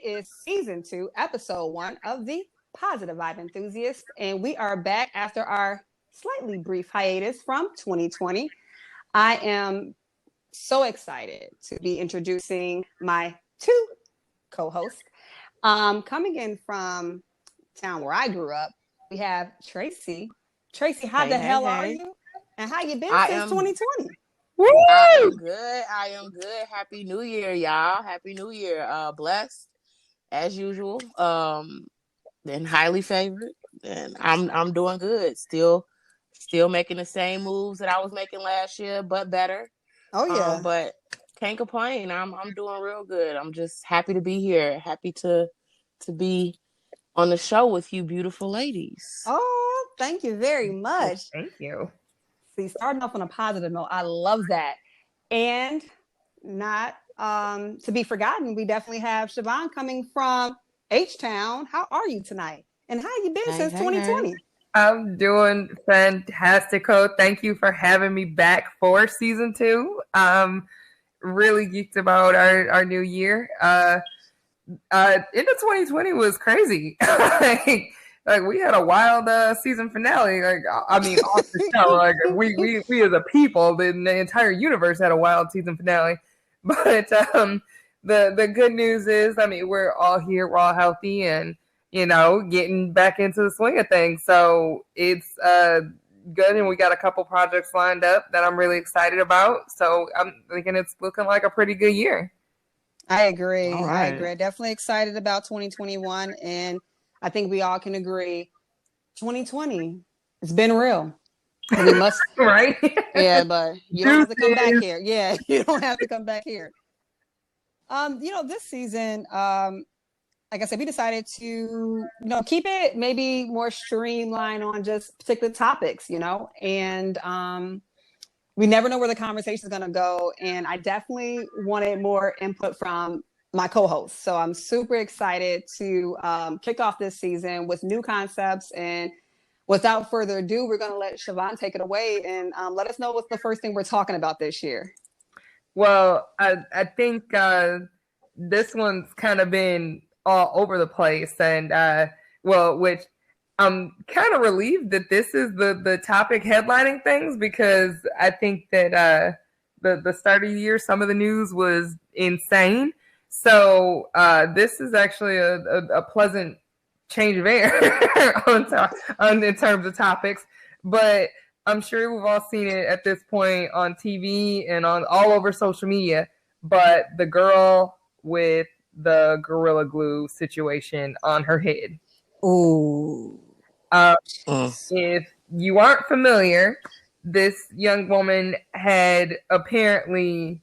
is season 2, episode 1 of the Positive Vibe Enthusiast, and we are back after our slightly brief hiatus from 2020. I am so excited to be introducing my 2 co-hosts. Coming in from town where I grew up, we have Tracy. Tracy, how the hell are you? And how you been since 2020? I am good. I am good. Happy New Year, y'all. Happy New Year. Blessed as usual. And highly favored. And I'm doing good. Still making the same moves that I was making last year, but better. Oh yeah. But can't complain. I'm doing real good. I'm just happy to be here. Happy to be on the show with you beautiful ladies. Oh, thank you very much. Thank you. See, starting off on a positive note, I love that. And not to be forgotten, we definitely have Siobhan coming from H-Town. How are you tonight? And how you been since 2020? I'm doing fantastico. Thank you for having me back for season 2. Really geeked about our new year. Into 2020 was crazy. Like we had a wild season finale. Like I mean, off the show. Like we as a people, the entire universe had a wild season finale. But the good news is, I mean, we're all here, we're all healthy, and getting back into the swing of things. So it's good, and we got a couple projects lined up that I'm really excited about. So I'm thinking it's looking like a pretty good year. I agree. All right. I agree. Definitely excited about 2021, and I think we all can agree 2020, it's been real. We must right? Yeah, but you don't have to come back here. Yeah, you don't have to come back here. This season, like I said, we decided to, keep it maybe more streamlined on just particular topics, and we never know where the conversation is going to go. And I definitely wanted more input from my co-host. So I'm super excited to kick off this season with new concepts. And without further ado, we're going to let Siobhan take it away and let us know what's the first thing we're talking about this year. Well, I think this one's kind of been all over the place. And, which I'm kind of relieved that this is the topic headlining things, because I think that the start of the year, some of the news was insane. So this is actually a pleasant change of air in terms of topics. But I'm sure we've all seen it at this point on TV and on all over social media. But the girl with the Gorilla Glue situation on her head. Ooh. If you aren't familiar, this young woman had apparently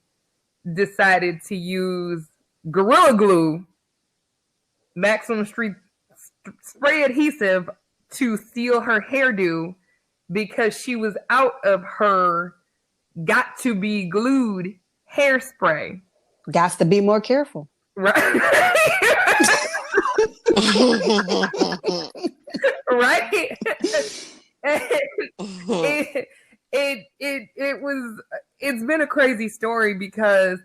decided to use Gorilla Glue, maximum spray adhesive, to seal her hairdo because she was out of her got to be glued hairspray. Got to be more careful. Right. Right. It's been a crazy story because,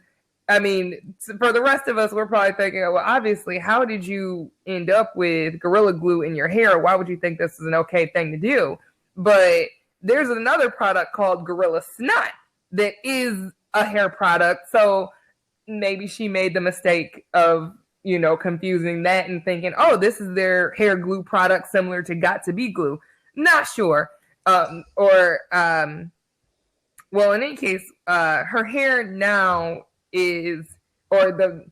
I mean, for the rest of us, we're probably thinking, well, obviously, how did you end up with Gorilla Glue in your hair? Why would you think this is an okay thing to do? But there's another product called Gorilla Snot that is a hair product. So maybe she made the mistake of, confusing that and thinking, oh, this is their hair glue product similar to Got to Be Glue. Not sure. Well, in any case, her hair now is, or the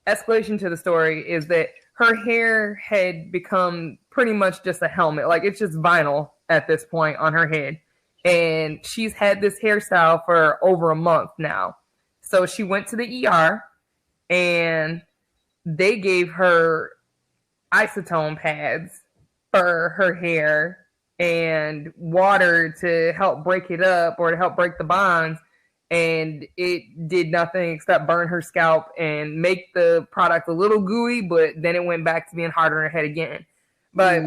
escalation to the story is that her hair had become pretty much just a helmet. Like, it's just vinyl at this point on her head. And she's had this hairstyle for over a month now. So she went to the ER and they gave her isotone pads for her hair and water to help break it up or to help break the bonds. And it did nothing except burn her scalp and make the product a little gooey, but then it went back to being hard on her head again. But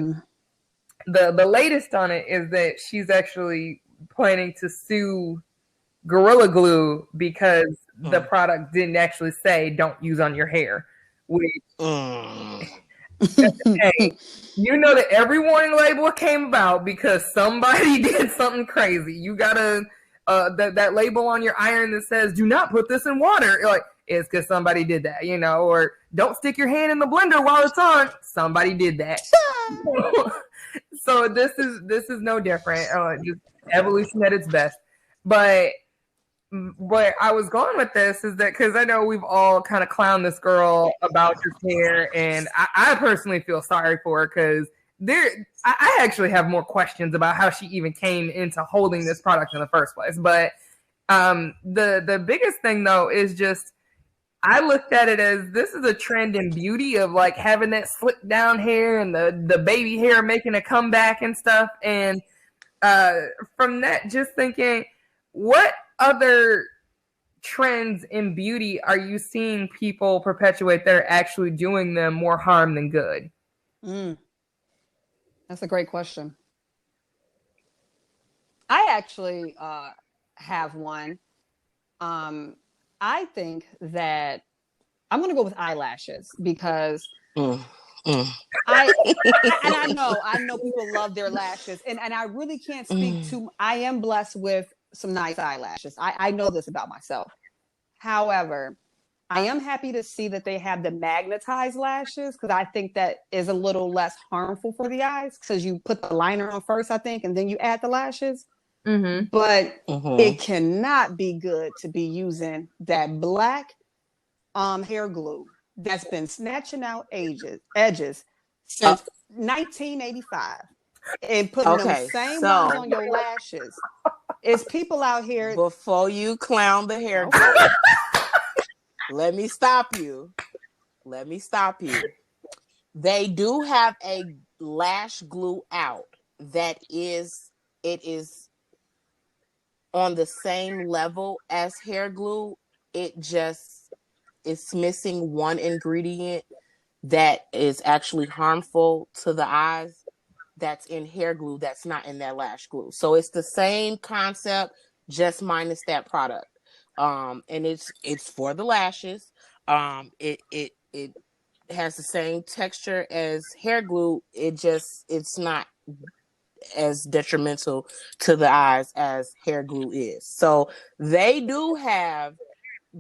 the latest on it is that she's actually planning to sue Gorilla Glue because the product didn't actually say don't use on your hair, which Mm. hey, you know that every warning label came about because somebody did something crazy. You gotta that label on your iron that says "Do not put this in water." Like it's because somebody did that, you know. Or don't stick your hand in the blender while it's on. Somebody did that. So this is no different. Just evolution at its best. But where I was going with this is that because I know we've all kind of clowned this girl about this hair, and I personally feel sorry for her because I actually have more questions about how she even came into holding this product in the first place. But the biggest thing though is just I looked at it as this is a trend in beauty of like having that slick down hair and the baby hair making a comeback and stuff. And from that, just thinking, what other trends in beauty are you seeing people perpetuate that are actually doing them more harm than good? That's a great question. I actually have one. I think that I'm going to go with eyelashes because I know people love their lashes, and I really can't speak to. I am blessed with some nice eyelashes. I know this about myself. However, I am happy to see that they have the magnetized lashes because I think that is a little less harmful for the eyes because you put the liner on first, I think, and then you add the lashes. Mm-hmm. But it cannot be good to be using that black hair glue that's been snatching out edges since 1985 and putting them same ones on your lashes. It's people out here. Before you clown the hair glue, let me stop you. They do have a lash glue out that is on the same level as hair glue. It just is missing one ingredient that is actually harmful to the eyes that's in hair glue that's not in that lash glue. So it's the same concept, just minus that product. And it's for the lashes. It has the same texture as hair glue. It's not as detrimental to the eyes as hair glue is. So they do have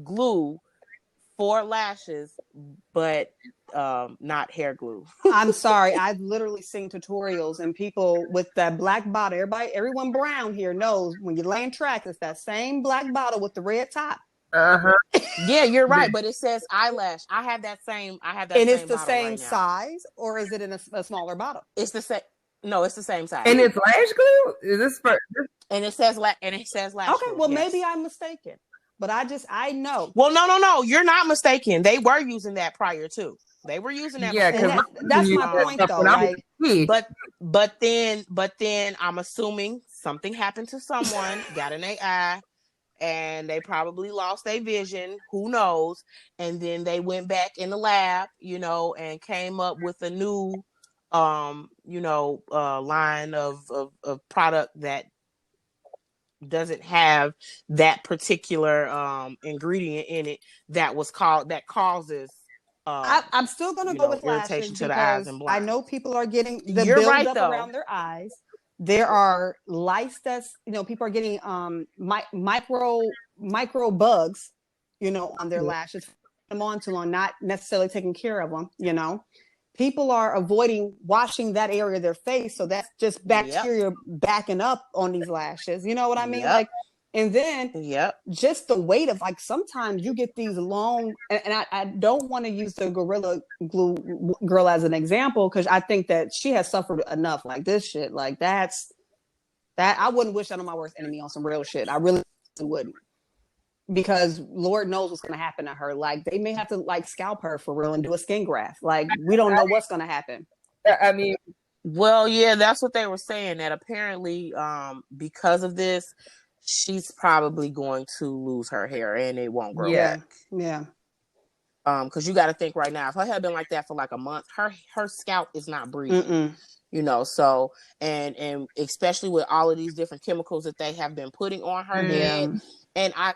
glue for lashes, but not hair glue. I'm sorry. I've literally seen tutorials and people with that black bottle. Everyone brown here knows when you're laying track, it's that same black bottle with the red top. Yeah, you're right, but it says eyelash. I have that same. And it's the same size, or is it in a smaller bottle? It's the same. No, it's the same size. And it's lash glue. Is this for? And it says lash. Okay, well maybe I'm mistaken, but I know. Well, no, you're not mistaken. They were using that prior too. They were using that. Yeah, because that's my point though. Like, but then I'm assuming something happened to someone, got in their eye, and they probably lost their vision. Who knows? And then they went back in the lab, and came up with a new, line of product that doesn't have that particular ingredient in it that causes. I'm still going to go with lashes to the eyes because and I know people are getting the buildup around their eyes. There are lice that's, people are getting micro bugs, on their lashes, them on too long, not necessarily taking care of them, People are avoiding washing that area of their face. So that's just bacteria backing up on these lashes. You know what I mean? Like, and then just the weight of sometimes you get these long, and I don't want to use the Gorilla Glue girl as an example because I think that she has suffered enough like this shit. Like that I wouldn't wish that on my worst enemy on some real shit. I really wouldn't. Because Lord knows what's going to happen to her. Like they may have to scalp her for real and do a skin graft. Like we don't know what's going to happen. I mean, well, yeah, that's what they were saying. That apparently, because of this, she's probably going to lose her hair and it won't grow back. Yeah. Because you got to think right now, if her had been like that for a month, her scalp is not breathing. So and especially with all of these different chemicals that they have been putting on her head. And I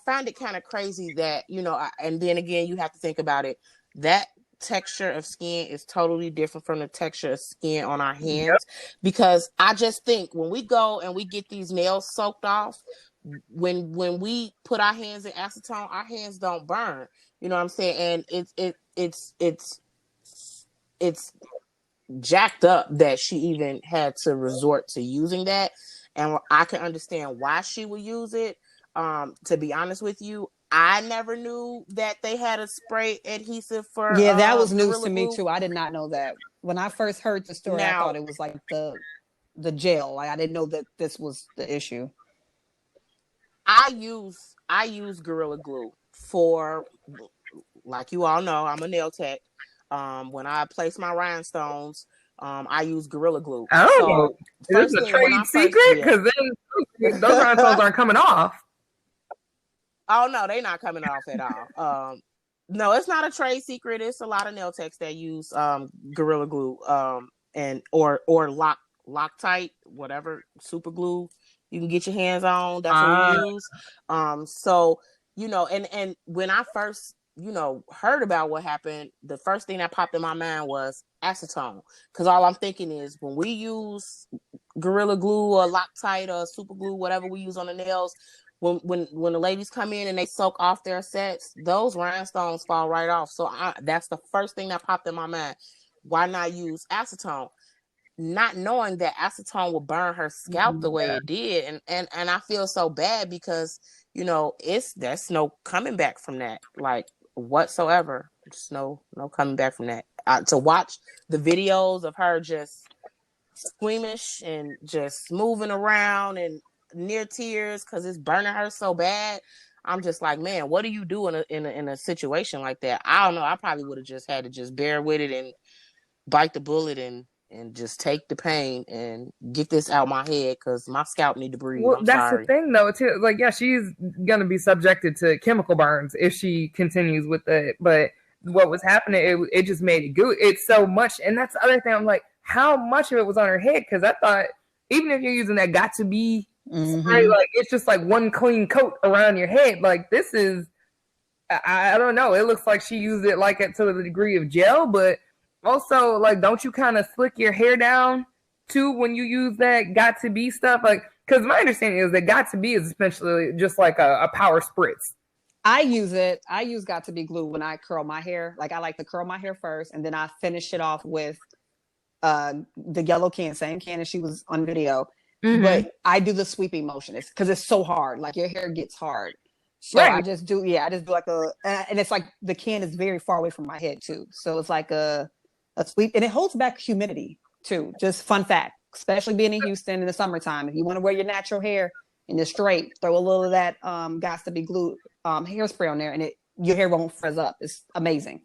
find it kind of crazy that, and then again, you have to think about it. that texture of skin is totally different from the texture of skin on our hands. Yep. Because I just think when we go and we get these nails soaked off, when we put our hands in acetone, our hands don't burn. You know what I'm saying? And it's jacked up that she even had to resort to using that. And I can understand why she would use it. To be honest with you, I never knew that they had a spray adhesive for that was news Gorilla to me Glue. too. I did not know that. When I first heard the story, I Now, thought it was like the gel. Like I didn't know that this was the issue. I use Gorilla Glue for, like you all know, I'm a nail tech. When I place my rhinestones, I use Gorilla Glue. Oh, So is this a trade secret? Because then those rhinestones aren't coming off. Oh no, they're not coming off at all. No, it's not a trade secret. It's a lot of nail techs that use Gorilla Glue and or Loctite, whatever super glue you can get your hands on. That's what we use. So and when I first heard about what happened, the first thing that popped in my mind was acetone, because all I'm thinking is when we use Gorilla Glue or Loctite or super glue, whatever we use on the nails, when the ladies come in and they soak off their sets, those rhinestones fall right off. So that's the first thing that popped in my mind. Why not use acetone? Not knowing that acetone will burn her scalp the way it did, and I feel so bad because there's no coming back from that, like whatsoever. Just no coming back from that. To watch the videos of her just squeamish and just moving around and near tears because it's burning her so bad, I'm just like, man, what do you do in a situation like that? I don't know. I probably would have just had to just bear with it and bite the bullet and just take the pain and get this out my head because my scalp need to breathe. Well, I'm that's sorry. the thing, though, too. Like, yeah, she's gonna be subjected to chemical burns if she continues with it. But what was happening, it just made it good. It's so much, and that's the other thing. I'm like, how much of it was on her head? Because I thought even if you're using that got to be spray, like it's just like one clean coat around your head. Like this is, I don't know. It looks like she used it like to the degree of gel, but also like, don't you kind of slick your hair down too when you use that got to be stuff? Like, because my understanding is that got to be is essentially just like a power spritz. I use it. I use got to be glue when I curl my hair. Like I like to curl my hair first, and then I finish it off with the yellow can, same can as she was on video. But I do the sweeping motion. It's because it's so hard. Like your hair gets hard. So I just do like and it's like the can is very far away from my head too. So it's like a sweep, and it holds back humidity too. Just fun fact, especially being in Houston in the summertime, if you want to wear your natural hair and you're straight, throw a little of that got to be glue hairspray on there, and your hair won't frizz up. It's amazing.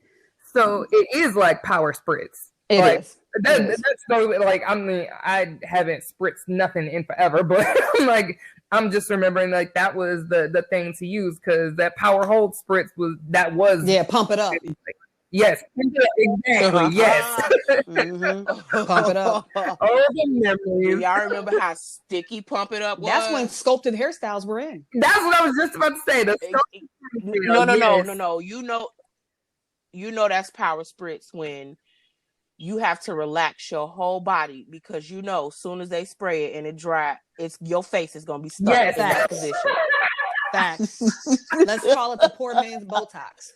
So it is like power spritz. It is. That's so, like, I mean, I haven't spritzed nothing in forever, but like I'm just remembering like that was the thing to use because that power hold spritz was pump it up. Yes, exactly. Yes, Pump it up. Oh, the memories. Y'all remember how sticky pump it up was? That's when sculpted hairstyles were in. That's what I was just about to say. No. You know that's power spritz when you have to relax your whole body because as soon as they spray it and it dry, your face is gonna be stuck in that position. Facts. Let's call it the poor man's Botox.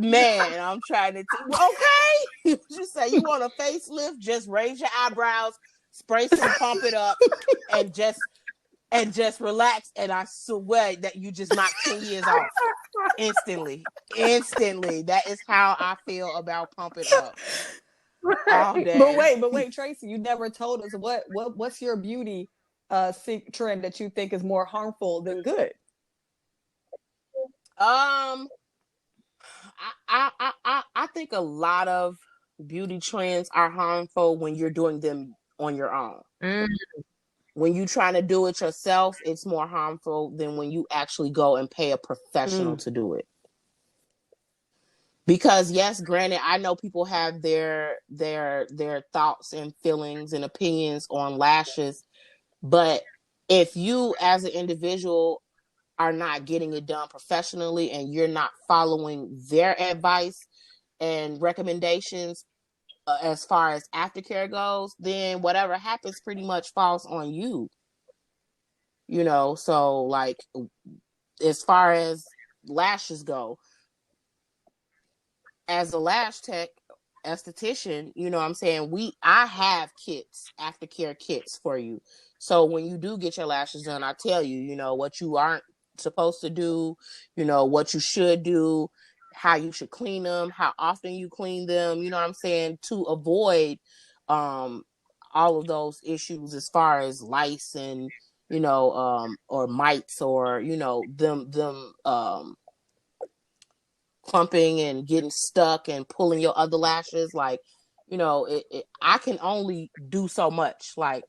Man, I'm trying to okay. You say you want a facelift, just raise your eyebrows, spray some pump it up, and just relax. And I swear that you just knocked 10 years off instantly. That is how I feel about pump it up. But wait, Tracy, you never told us what's your beauty trend that you think is more harmful than good? I think a lot of beauty trends are harmful when you're doing them on your own. When you're trying to do it yourself, it's more harmful than when you actually go and pay a professional to do it. Because yes, granted, I know people have their thoughts and feelings and opinions on lashes, but if you as an individual are not getting it done professionally and you're not following their advice, and recommendations as far as aftercare goes, then whatever happens pretty much falls on you. You know, so like as far as lashes go, as a lash tech, esthetician, you know what I'm saying, I have kits, aftercare kits for you. So when you do get your lashes done, I tell you, you know, what you aren't supposed to do, you know, what you should do, how you should clean them, how often you clean them, you know what I'm saying, to avoid all of those issues as far as lice and, you know, or mites, or, you know, them clumping and getting stuck and pulling your other lashes. Like, you know, I can only do so much. Like,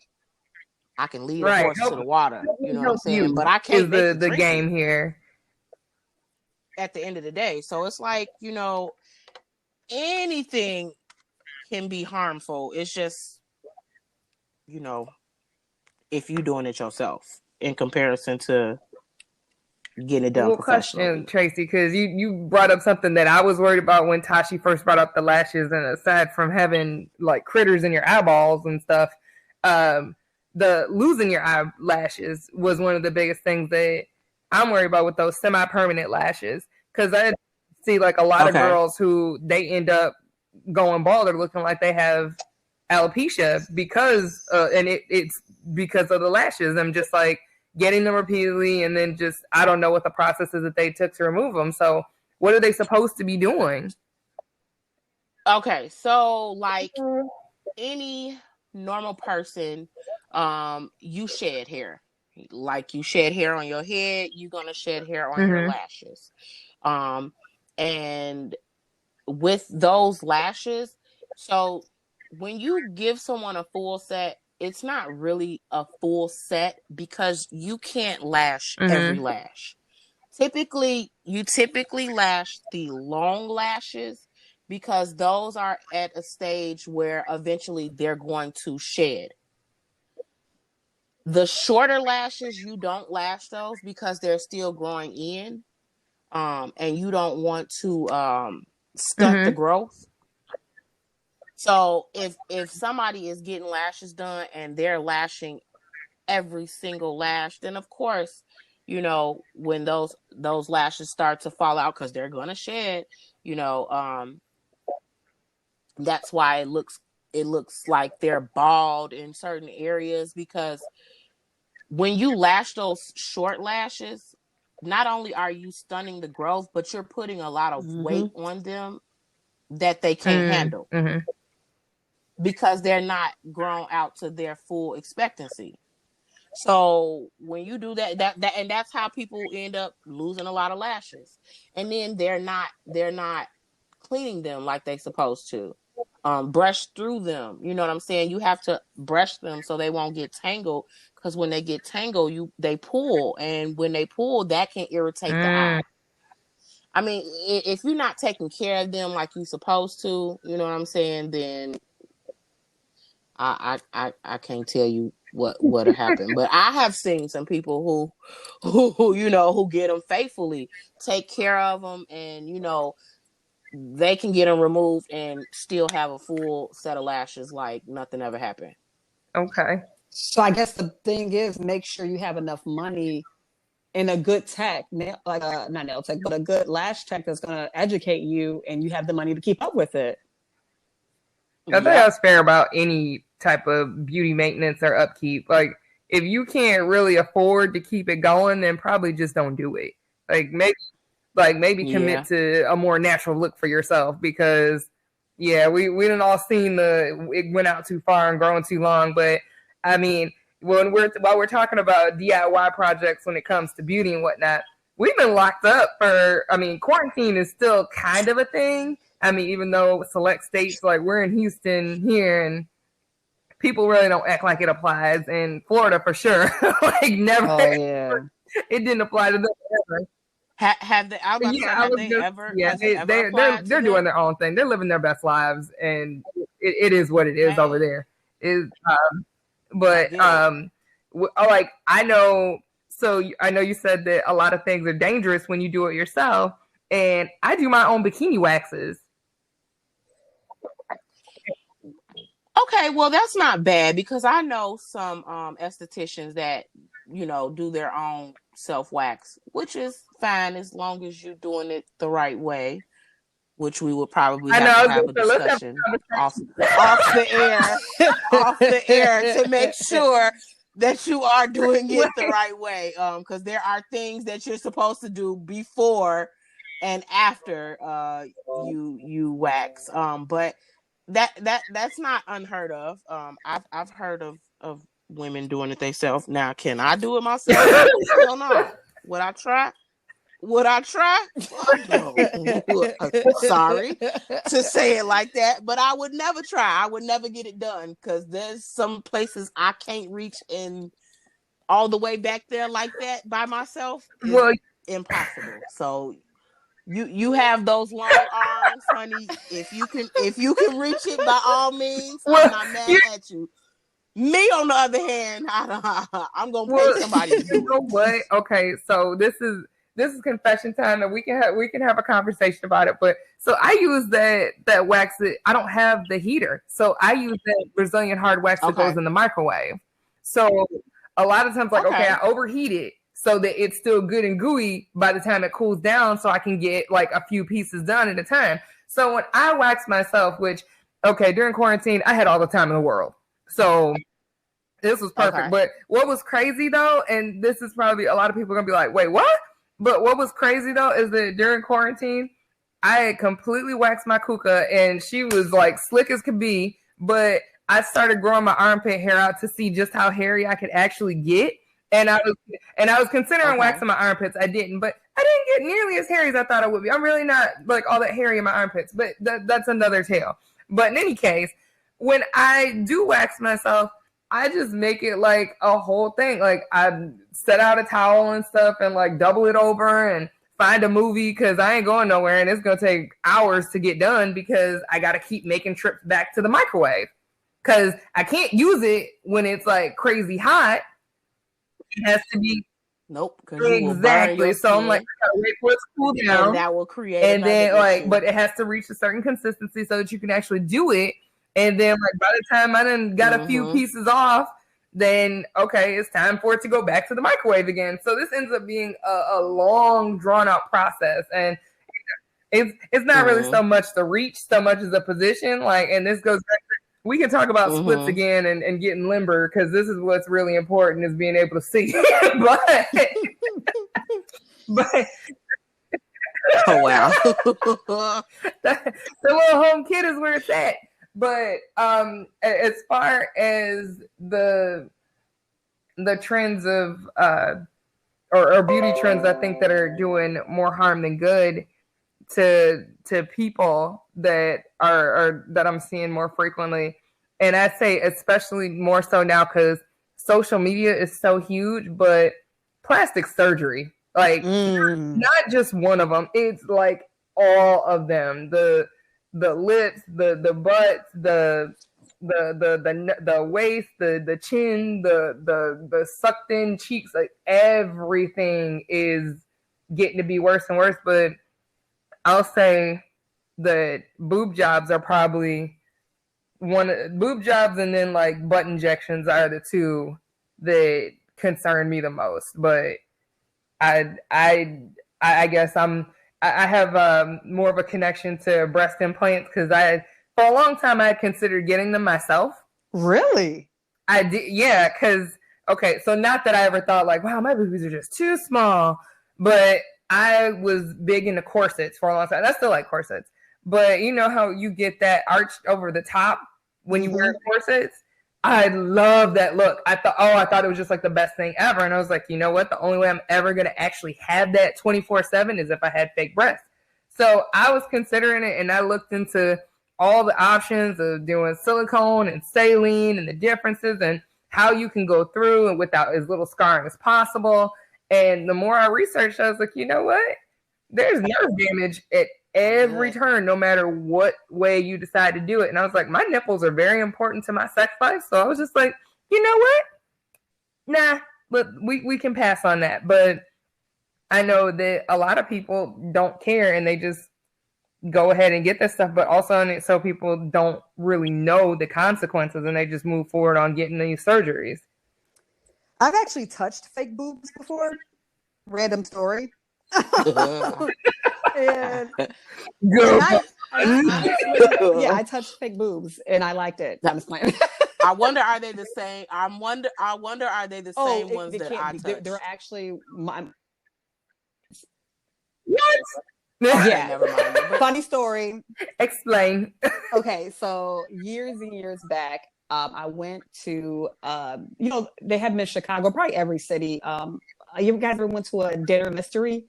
I can lead a horse to the water, you know what I'm saying? But I can't make the game here at the end of the day. So it's like, you know, anything can be harmful. It's just, you know, if you're doing it yourself in comparison to getting it done professionally. Question, Tracy, because you brought up something that I was worried about when Tashi first brought up the lashes, and aside from having like critters in your eyeballs and stuff, the losing your eyelashes was one of the biggest things that I'm worried about with those semi-permanent lashes, because I see like a lot of girls who they end up going bald or looking like they have alopecia because and it's because of the lashes. I'm just like getting them repeatedly, and then just I don't know what the process is that they took to remove them. So what are they supposed to be doing? Okay, so like any normal person, you shed hair. Like you shed hair on your head, you're gonna shed hair on your lashes. And with those lashes, so when you give someone a full set, it's not really a full set because you can't lash every lash. You typically lash the long lashes because those are at a stage where eventually they're going to shed. The shorter lashes, you don't lash those because they're still growing in, and you don't want to stunt the growth. So if somebody is getting lashes done and they're lashing every single lash, then of course, you know, when those lashes start to fall out because they're gonna shed, you know, that's why it looks like they're bald in certain areas, because when you lash those short lashes, not only are you stunning the growth, but you're putting a lot of weight on them that they can't handle. Because they're not grown out to their full expectancy. So when you do that, and that's how people end up losing a lot of lashes. And then they're not cleaning them like they supposed to. Brush through them. You know what I'm saying? You have to brush them so they won't get tangled, because when they get tangled, they pull, and when they pull, that can irritate the eye. I mean, if you're not taking care of them like you're supposed to, you know what I'm saying, then I can't tell you what'll happen. But I have seen some people who you know, who get them faithfully, take care of them, and you know, they can get them removed and still have a full set of lashes like nothing ever happened. Okay. So I guess the thing is, make sure you have enough money in a good tech, like not nail tech, but a good lash tech that's going to educate you, and you have the money to keep up with it. I think that's fair about any type of beauty maintenance or upkeep. Like, if you can't really afford to keep it going, then probably just don't do it. Maybe commit to a more natural look for yourself, because we done all seen it went out too far and grown too long. But I mean, while we're talking about DIY projects when it comes to beauty and whatnot, we've been locked up quarantine is still kind of a thing. I mean, even though select states, like we're in Houston here, and people really don't act like it applies. In Florida, for sure, like never. Oh yeah, it didn't apply to them ever. Have they? They're doing their own thing. They're living their best lives, and it is what it is over there. Like I know. So I know you said that a lot of things are dangerous when you do it yourself, and I do my own bikini waxes. Okay, well, that's not bad because I know some estheticians that, do their own self-wax, which is fine as long as you're doing it the right way, which we would probably I know. have to I was have a gonna say, let's have discussion a conversation. off the air, to make sure that you are doing it the right way. Because there are things that you're supposed to do before and after you wax. But that's not unheard of. I've heard of women doing it themselves. Now, can I do it myself? Hell no. Would I try? Fuck no. Sorry to say it like that, but I would never try. I would never get it done because there's some places I can't reach in all the way back there like that by myself. It's impossible. So you have those long arms, honey. If you can reach it, by all means, I'm not mad at you. Me, on the other hand, I'm gonna pay somebody to do it. You know what? Okay, so this is confession time, and we can have a conversation about it. But so I use that wax. I don't have the heater, so I use that Brazilian hard wax that goes in the microwave. So a lot of times, I overheat it so that it's still good and gooey by the time it cools down, so I can get like a few pieces done at a time. So when I wax myself, which during quarantine I had all the time in the world, so this was perfect. Okay. But what was crazy though, and this is probably a lot of people are gonna be like, wait, what? But what was crazy though is that during quarantine, I had completely waxed my kuka and she was like slick as could be, but I started growing my armpit hair out to see just how hairy I could actually get. And I was considering waxing my armpits. I didn't, but I didn't get nearly as hairy as I thought I would be. I'm really not like all that hairy in my armpits, but that's another tale. But in any case, when I do wax myself, I just make it like a whole thing. Like I set out a towel and stuff and like double it over and find a movie because I ain't going nowhere and it's going to take hours to get done because I got to keep making trips back to the microwave because I can't use it when it's like crazy hot. It has to be. Nope. Exactly. So I'm like, I gotta wait for it to cool down. And that will create. And then but it has to reach a certain consistency so that you can actually do it. And then by the time I done got a few pieces off, then it's time for it to go back to the microwave again. So this ends up being a long, drawn out process, and it's not really so much the reach, so much as the position. And this goes back to, we can talk about splits again and getting limber because this is what's really important is being able to see. but oh wow, the little home kit is where it's at. But as far as the trends of or beauty trends, I think that are doing more harm than good to people that are that I'm seeing more frequently, and I say especially more so now because social media is so huge. But plastic surgery, not just one of them, it's like all of them. The lips, the butts, the waist, the chin, the sucked in cheeks, like everything is getting to be worse and worse. But I'll say that boob jobs are probably boob jobs, and then like butt injections are the two that concern me the most. But I guess I have more of a connection to breast implants because for a long time, I had considered getting them myself. Really? I did, yeah, because, so not that I ever thought like, wow, my boobies are just too small, but I was big into corsets for a long time. I still like corsets, but you know how you get that arched over the top when you wear corsets? I love that look. I thought it was just like the best thing ever. And I was like, you know what? The only way I'm ever going to actually have that 24/7 is if I had fake breasts. So I was considering it, and I looked into all the options of doing silicone and saline and the differences and how you can go through and without as little scarring as possible. And the more I researched, I was like, you know what? There's nerve damage at every turn, no matter what way you decide to do it. And I was like, my nipples are very important to my sex life. So I was just like, you know what? Nah, but we can pass on that. But I know that a lot of people don't care and they just go ahead and get this stuff, but also so people don't really know the consequences and they just move forward on getting these surgeries. I've actually touched fake boobs before. Random story. and I touched fake boobs and I liked it. I'm just playing. I wonder, are they the same? I wonder, are they the same ones that I touched? They're actually my. What? Yeah, never mind. Funny story. Explain. Okay, so years and years back, I went to they have them in Chicago, probably every city. You guys ever went to a dinner mystery?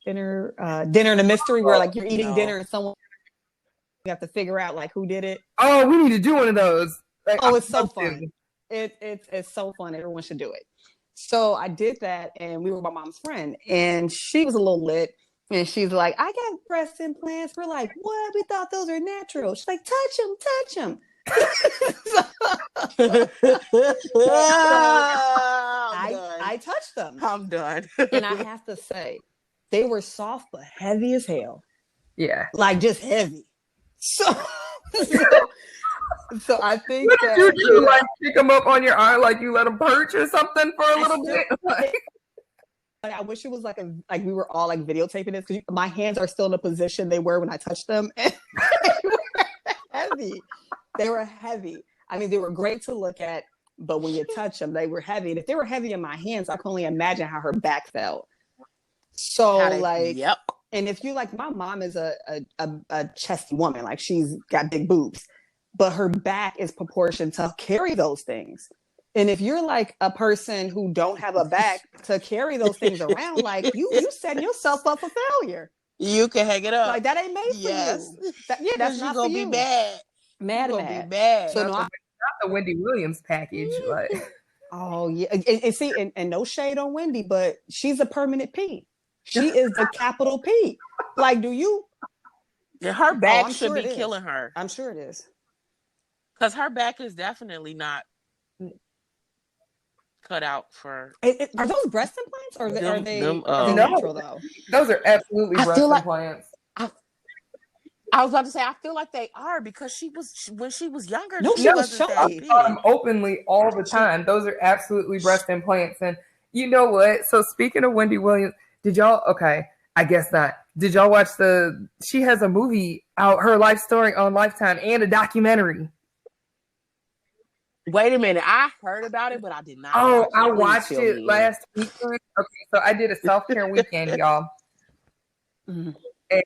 Dinner in a mystery where like you're eating dinner and someone you have to figure out like who did it. Oh, we need to do one of those. Like, it's so fun. It's so fun. Everyone should do it. So I did that, and we were my mom's friend, and she was a little lit, and she's like, "I got breast implants." We're like, "What? We thought those are natural." She's like, "Touch them." I touched them. I'm done. And I have to say, they were soft but heavy as hell. Yeah, like just heavy. So I think that you like pick them up on your arm, like you let them perch or something for a little bit. I wish it was like we were all like videotaping this because my hands are still in the position they were when I touched them. And they were heavy. They were heavy. I mean, they were great to look at, but when you touch them, they were heavy. And if they were heavy in my hands, I can only imagine how her back felt. So yep. And if you like, my mom is a chesty woman, like she's got big boobs, but her back is proportioned to carry those things. And if you're like a person who don't have a back to carry those things around, like you setting yourself up for failure. You can hang it up. Like that ain't made for you. That's not for you. Be bad. Mad. Be bad. So not the Wendy Williams package. Like, oh yeah, and see, and no shade on Wendy, but she's a permanent P. She is the capital P. Like, do you? Yeah, her back should be killing her. I'm sure it is. Because her back is definitely not cut out for. Are those breast implants, or are they natural though? Those are absolutely breast implants. I was about to say, I feel like they are because when she was younger. No, she was showing openly all the time. Those are absolutely breast implants. And you know what? So speaking of Wendy Williams, did y'all? Okay, I guess not. Did y'all watch she has a movie out, her life story on Lifetime, and a documentary. Wait a minute. I heard about it, but I did not. Oh, I watched it last weekend. Okay, so I did a self-care weekend, y'all. Mm-hmm. And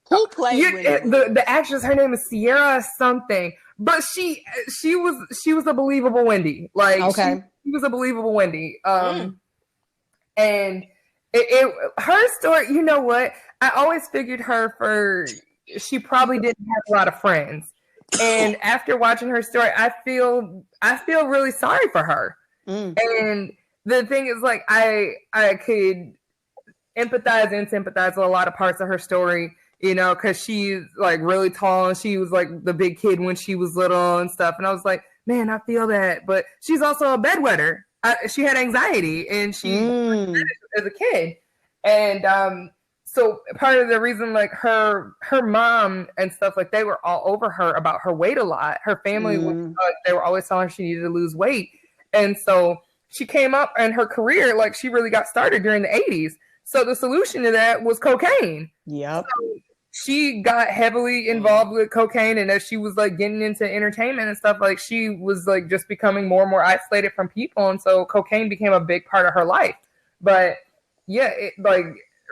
who played the actress? Her name is Sierra something, but she was a believable Wendy. Like, okay, she was a believable Wendy. And her story. You know what? I always figured she probably didn't have a lot of friends. And after watching her story, I feel really sorry for her. And the thing is, like, I could empathize and sympathize with a lot of parts of her story, you know, because she's like really tall and she was like the big kid when she was little and stuff. And I was like, man, I feel that. But she's also a bedwetter. She had anxiety and she as a kid. And so part of the reason, like her mom and stuff, like they were all over her about her weight a lot. Her family, they were always telling her she needed to lose weight. And so she came up and her career, like she really got started during the 80s. So the solution to that was cocaine. Yep. So she got heavily involved with cocaine, and as she was like getting into entertainment and stuff, like she was like just becoming more and more isolated from people. And so cocaine became a big part of her life. But yeah, like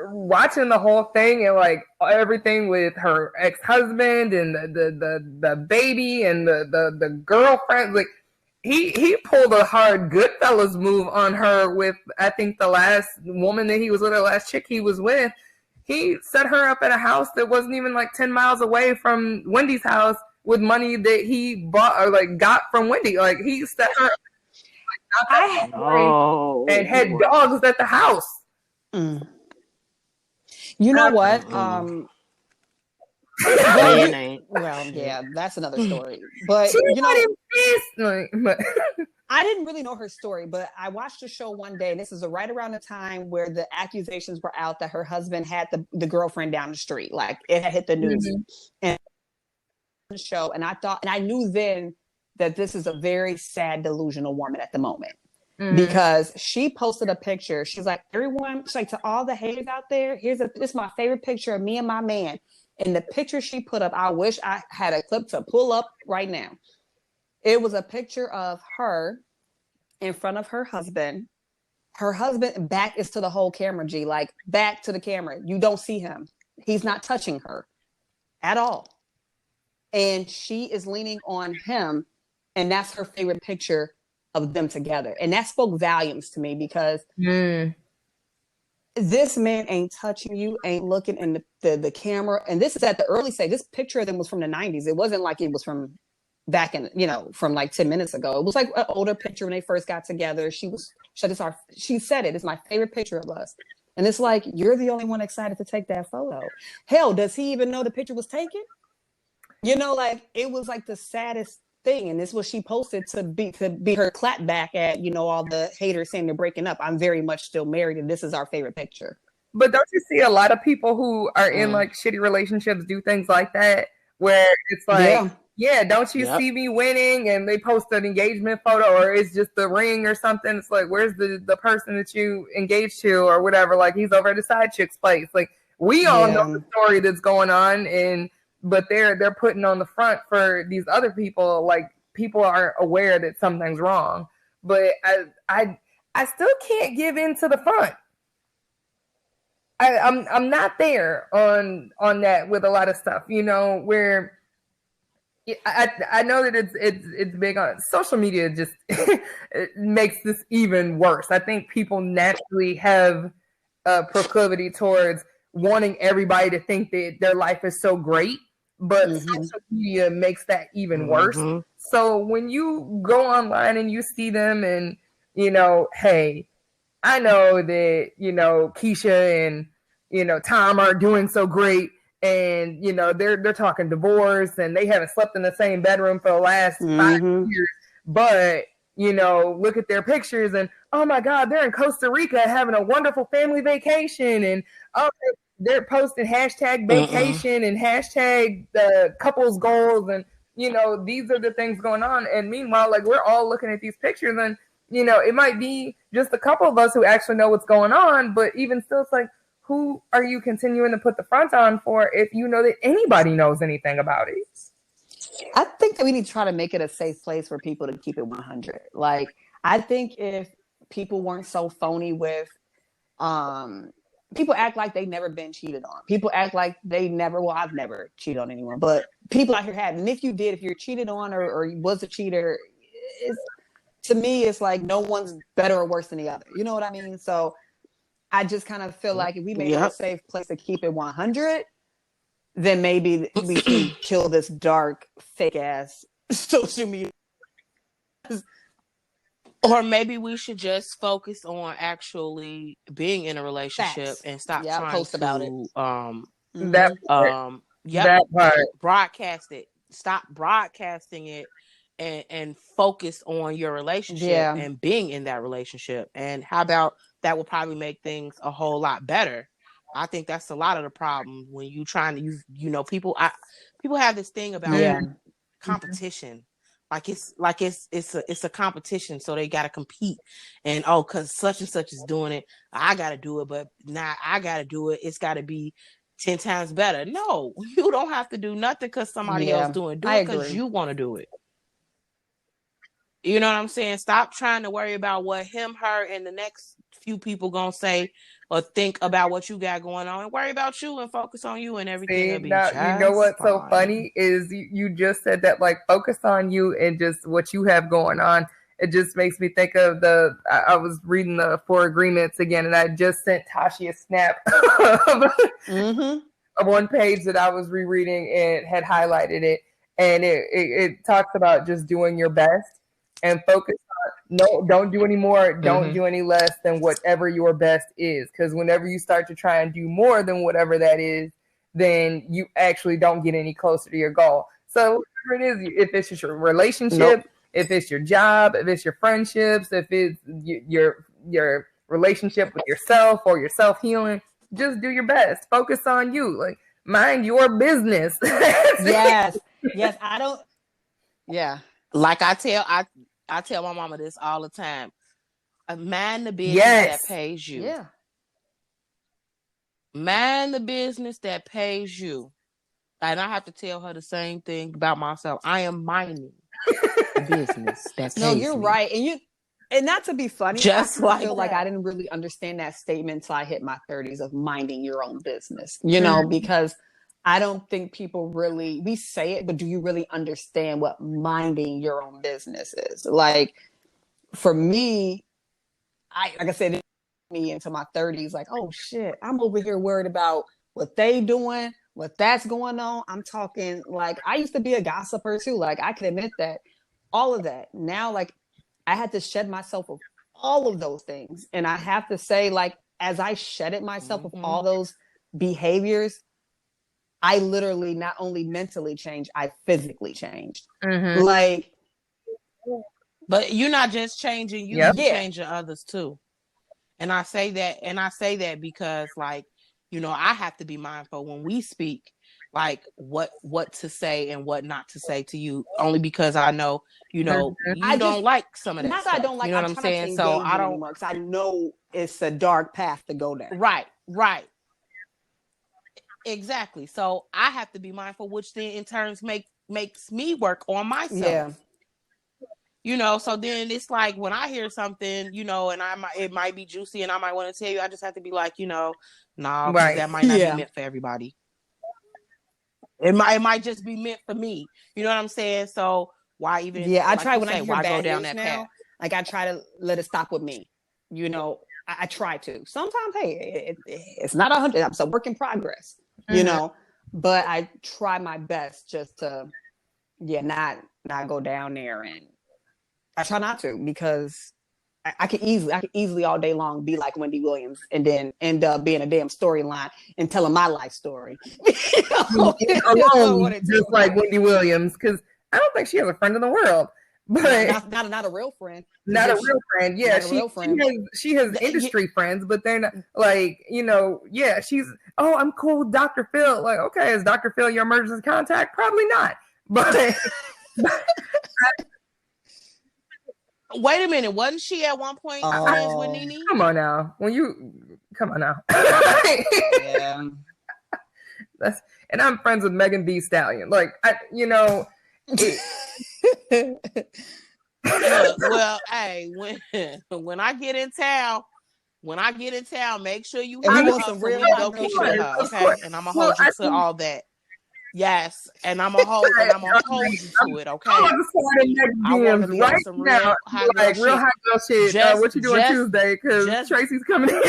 watching the whole thing and like everything with her ex-husband and the baby and the girlfriend, like he pulled a hard Goodfellas move on her with, I think, the last woman that he was with, the last chick he was with. He set her up at a house that wasn't even like 10 miles away from Wendy's house with money that he bought or like got from Wendy. Like he set her up and had dogs at the house. You know what? Well, yeah, that's another story. But you know, I didn't really know her story, but I watched the show one day, and this is right around the time where the accusations were out that her husband had the girlfriend down the street. Like, it had hit the news. Mm-hmm. And the show, and I knew then that this is a very sad, delusional woman at the moment. Mm-hmm. Because she posted a picture. She's like, everyone, she's like, to all the haters out there, this is my favorite picture of me and my man. And the picture she put up, I wish I had a clip to pull up right now. It was a picture of her in front of her husband. Her husband back is to the whole camera, G, like back to the camera. You don't see him. He's not touching her at all. And she is leaning on him. And that's her favorite picture of them together. And that spoke volumes to me because this man ain't touching you, ain't looking in the camera. And this is at the early stage. This picture of them was from the 90s. It wasn't like it was from back in, from like 10 minutes ago. It was like an older picture when they first got together. She said it's my favorite picture of us. And it's like, you're the only one excited to take that photo. Hell, does he even know the picture was taken? Like it was like the saddest thing. And this was she posted to be her clap back at, all the haters saying they're breaking up. I'm very much still married and this is our favorite picture. But don't you see a lot of people who are in like shitty relationships do things like that where it's like, don't you see me winning? And they post an engagement photo or it's just the ring or something. It's like, where's the person that you engaged to or whatever? Like he's over at the side chick's place. Like we all know the story that's going on but they're putting on the front for these other people. Like people aren't aware that something's wrong, but I still can't give in to the front. I'm not there on that with a lot of stuff, where I know that it's big on social media. Just it makes this even worse. I think people naturally have a proclivity towards wanting everybody to think that their life is so great. But social media makes that even worse. So when you go online and you see them and, hey, I know that, Keisha and, Tom are doing so great and, they're talking divorce and they haven't slept in the same bedroom for the last 5 years. But, look at their pictures and, oh my God, they're in Costa Rica having a wonderful family vacation. And, they're posting hashtag vacation and hashtag couples goals. And, these are the things going on. And meanwhile, like we're all looking at these pictures and, it might be just a couple of us who actually know what's going on. But even still, it's like, who are you continuing to put the front on for if you know that anybody knows anything about it? I think that we need to try to make it a safe place for people to keep it 100. Like, I think if people weren't so phony with, people act like they've never been cheated on. People act like I've never cheated on anyone, but people out here have. And if you're cheated on or was a cheater, to me, it's like no one's better or worse than the other. You know what I mean? So I just kind of feel like if we make it a safe place to keep it 100, then maybe we can kill this dark, fake ass social media. Or maybe we should just focus on actually being in a relationship and stop trying post to about it. Broadcast it. Stop broadcasting it and focus on your relationship and being in that relationship. And how about that will probably make things a whole lot better. I think that's a lot of the problem when you trying to people have this thing about competition. Like it's a competition, so they gotta compete. And because such and such is doing it, I gotta do it, but now I gotta do it. It's gotta be 10 times better. No, you don't have to do nothing because somebody else doing it. Do it because you want to do it. You know what I'm saying? Stop trying to worry about what him, her, and the next few people gonna say or think about what you got going on, and worry about you and focus on you and everything. You know what's so funny is you just said that, like, focus on you and just what you have going on. It just makes me think of I was reading the 4 Agreements again, and I just sent Tashi a snap of one page that I was rereading and had highlighted it. And it talks about just doing your best and focus on, don't do any more, don't do any less than whatever your best is. Because whenever you start to try and do more than whatever that is, then you actually don't get any closer to your goal. So whatever it is, if it's just your relationship, if it's your job, if it's your friendships, if it's your relationship with yourself or your self-healing, just do your best. Focus on you. Like, mind your business. Yes. I don't. Yeah. Like I tell my mama this all the time. Mind the business that pays you. Yeah. Mind the business that pays you. And I have to tell her the same thing about myself. I am minding the business that pays No, you're me. right. And not to be funny, Just I feel like I didn't really understand that statement until I hit my 30s of minding your own business, because I don't think people really, we say it, but do you really understand what minding your own business is? Like, for me, like I said, me into my 30s, like, oh shit, I'm over here worried about what they doing, what that's going on. I'm talking, like, I used to be a gossiper too. Like, I can admit that, all of that. Now, like, I had to shed myself of all of those things. And I have to say, like, as I shedded myself of all those behaviors, I literally not only mentally changed, I physically changed. Like, but you're not just changing you, you're changing others too. And I say that because, like, I have to be mindful when we speak, like what to say and what not to say to you, only because I know, you don't like some of that. Not stuff. that I don't like, you know what I'm saying? So I don't, because I know it's a dark path to go down. Right. Exactly. So I have to be mindful, which then in turns makes me work on myself. Yeah. So then it's like when I hear something, and it might be juicy and I might want to tell you, I just have to be like, nah, that might not be meant for everybody. It might just be meant for me. You know what I'm saying? So why even? Yeah, I try when I hear bad go down news that now. path? Like, I try to let it stop with me. I try to. Sometimes, hey, it's not 100. It's a work in progress. But I try my best just to, not go down there, and I try not to, because I could easily all day long be like Wendy Williams and then end up being a damn storyline and telling my life story. Alone, just like Wendy Williams, because I don't think she has a friend in the world. But not a real friend. Not a real friend. Yeah, she has industry friends, but they're not like, she's, oh, I'm cool with Dr. Phil. Like, okay, is Dr. Phil your emergency contact? Probably not. But wait a minute, wasn't she at one point friends with Nene? Come on now. Yeah. And I'm friends with Megan Thee Stallion. Like, well, hey, when I get in town, make sure you have some real go kiss her, okay? And I'm gonna hold you to all that. Yes, and I'm gonna hold you to it, okay? I want to be right some real high girl shit. What you doing Tuesday? Because Tracy's coming in.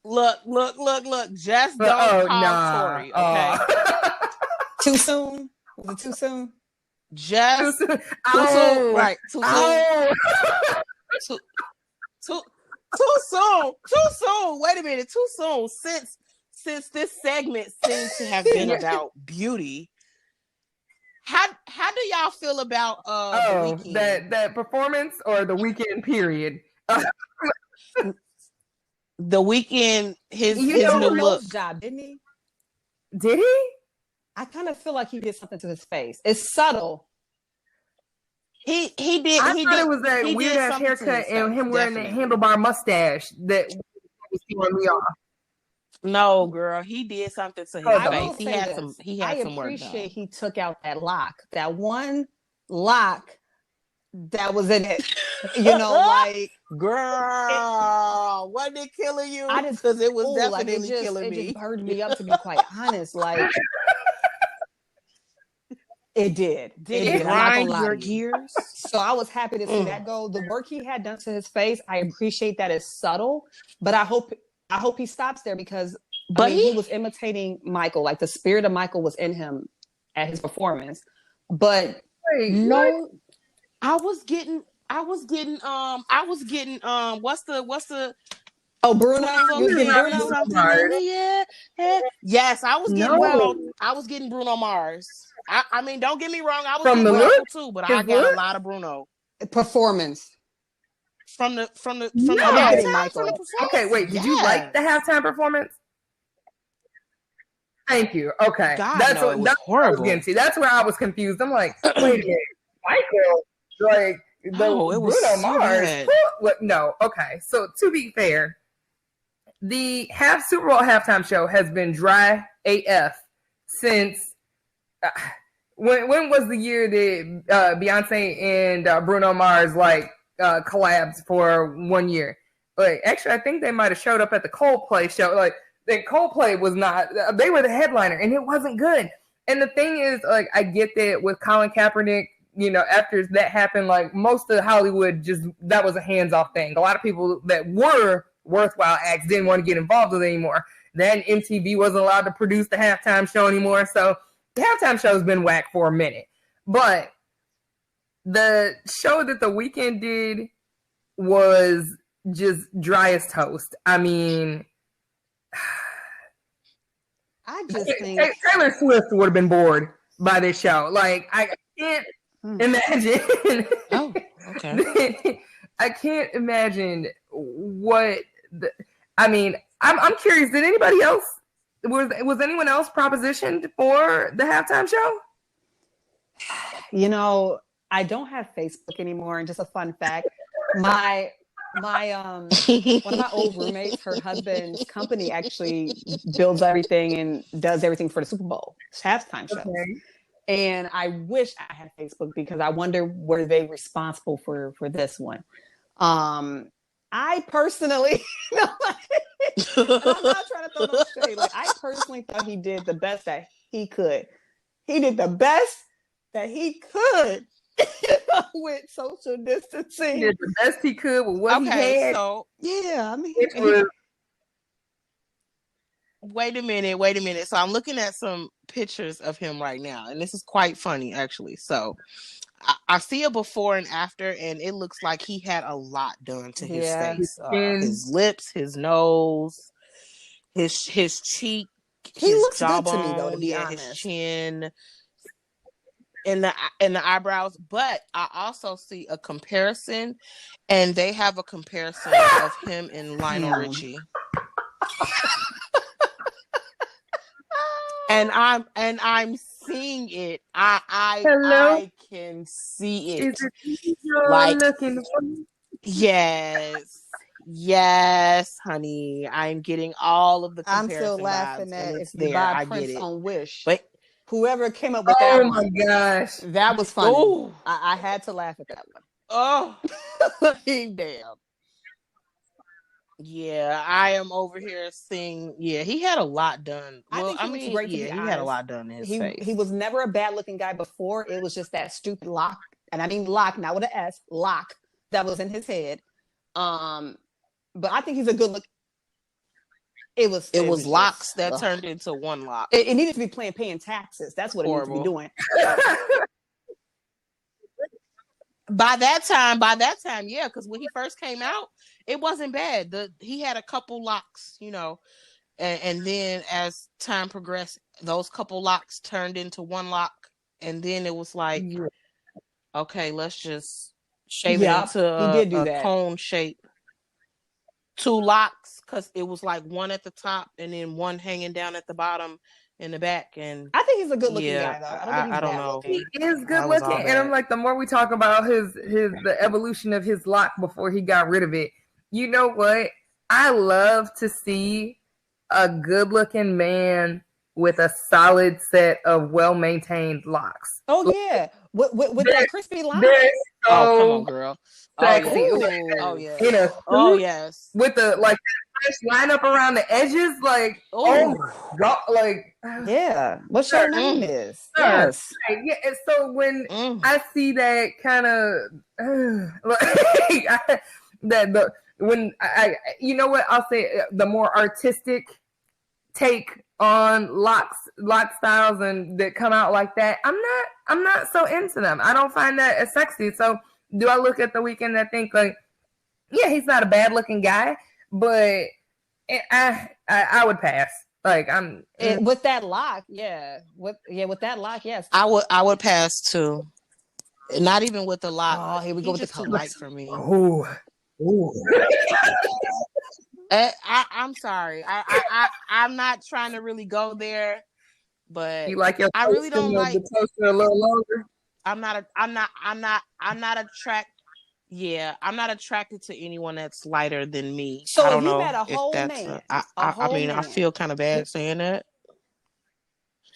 Look. Just don't call Tori, okay? Too soon? Was it too soon? Just too soon. Right. Too soon. Too soon. Wait a minute. Too soon. Since this segment seems to have been about beauty, how do y'all feel about the weekend? that performance or the weekend period? The weekend, his new look job, didn't he? Did he? I kind of feel like he did something to his face. It's subtle. He did. I thought it was that weird ass haircut and him wearing that handlebar mustache that was throwing me off. No, girl, he did something to his face. He had some work done. I appreciate he took out that lock. That one lock that was in it. Like, girl, wasn't it killing you? Because it was definitely killing me. It just burned me up, to be quite honest. Like, it did. It grind your gears? So I was happy to see that go. The work he had done to his face, I appreciate that it's subtle, but I hope he stops there, because he was imitating Michael. Like, the spirit of Michael was in him at his performance. But I was getting what's the Bruno? You was getting Bruno? Yeah. Yes, I was getting I was getting Bruno Mars. I mean, don't get me wrong. I was From the grateful look? too, but His I got look? a lot of Bruno Performance. from the No. halftime, Michael. from the performance. Okay, wait. Did you like the halftime performance? Thank you. Okay, God, that's no, what it was that's what I was horrible. getting to. That's where I was confused. I'm like, wait a minute, Michael, like No, it was Bruno so Mars. bad. What? No. Okay, so to be fair, the Super Bowl halftime show has been dry AF since. When was the year that Beyonce and Bruno Mars collabs for 1 year? Like, actually, I think they might have showed up at the Coldplay show. Like, the Coldplay was not. They were the headliner, and it wasn't good. And the thing is, like, I get that with Colin Kaepernick. You know, after that happened, like most of Hollywood, that was a hands-off thing. A lot of people that were worthwhile acts didn't want to get involved with it anymore. Then MTV wasn't allowed to produce the halftime show anymore, so the halftime show has been whack for a minute. But the show that The Weeknd did was just dry as toast. I mean, I just think Taylor Swift would have been bored by this show. Like, I can't imagine. Oh, okay. I can't imagine what. I mean, I'm curious. Did anybody else? Was anyone else propositioned for the halftime show? You know, I don't have Facebook anymore. And just a fun fact, my one of my old roommates, her husband's company actually builds everything and does everything for the Super Bowl halftime show. Okay. And I wish I had Facebook because I wonder were they responsible for this one. I personally, I'm not trying to throw no shade. Like, I personally thought he did the best that he could. He did the best that he could with social distancing. He did the best he could with what he had. So yeah, I mean, wait a minute. So I'm looking at some pictures of him right now, and this is quite funny, actually. So I see a before and after, and it looks like he had a lot done to his face. His lips, his nose, his cheek, he his looks jawbone, good to me, though, to be honest. his chin, and the eyebrows. But I also see a comparison, and they have a comparison of him and Lionel Richie. And I'm seeing it. I can see it. Is it like looking? Yes, honey. I'm getting all of the comparison. I'm still laughing at if you buy Prince on Wish. But whoever came up with that one. Oh my gosh. That was funny. I had to laugh at that one. Oh, damn. Yeah, I am over here seeing. Yeah, he had a lot done. Well, I mean, great he had a lot done in his face. He was never a bad looking guy before. It was just that stupid lock, and I mean lock, not with an S, lock that was in his head. But I think he's a good look. It was locks that turned into one lock. It needed to be paying taxes. That's what it needed to be doing. By that time, yeah, because when he first came out, it wasn't bad. He had a couple locks, you know, and then as time progressed, those couple locks turned into one lock, and then it was like, okay, let's just shave it into a cone shape. 2 locks, because it was like one at the top and then one hanging down at the bottom in the back. And I think he's a good looking guy, though. I don't know. He is good looking, and I'm like, the more we talk about the evolution of his lock before he got rid of it, you know what? I love to see a good looking man with a solid set of well maintained locks. Oh yeah, with that crispy line. So come on, girl. Sexy. Oh yeah. Oh yes. With the fresh lineup around the edges, like God, like yeah. What your name is? Yes. Right. Yeah. And so when I see that kind of when I you know what I'll say, the more artistic take on lock styles and that come out like that, I'm not so into them. I don't find that as sexy. So do I look at The Weeknd and think like, yeah, he's not a bad looking guy, but I would pass. Like I'm with that lock, with that lock, yes. I would pass too. Not even with the lock. Oh, here we go with the just too colors. light for me. Ooh. I'm sorry. I'm not trying to really go there, but you like your I really don't like the toaster a little longer. I'm not attracted to anyone that's lighter than me. So I don't if you know met a whole if that's man, I mean, I feel kind of bad saying that.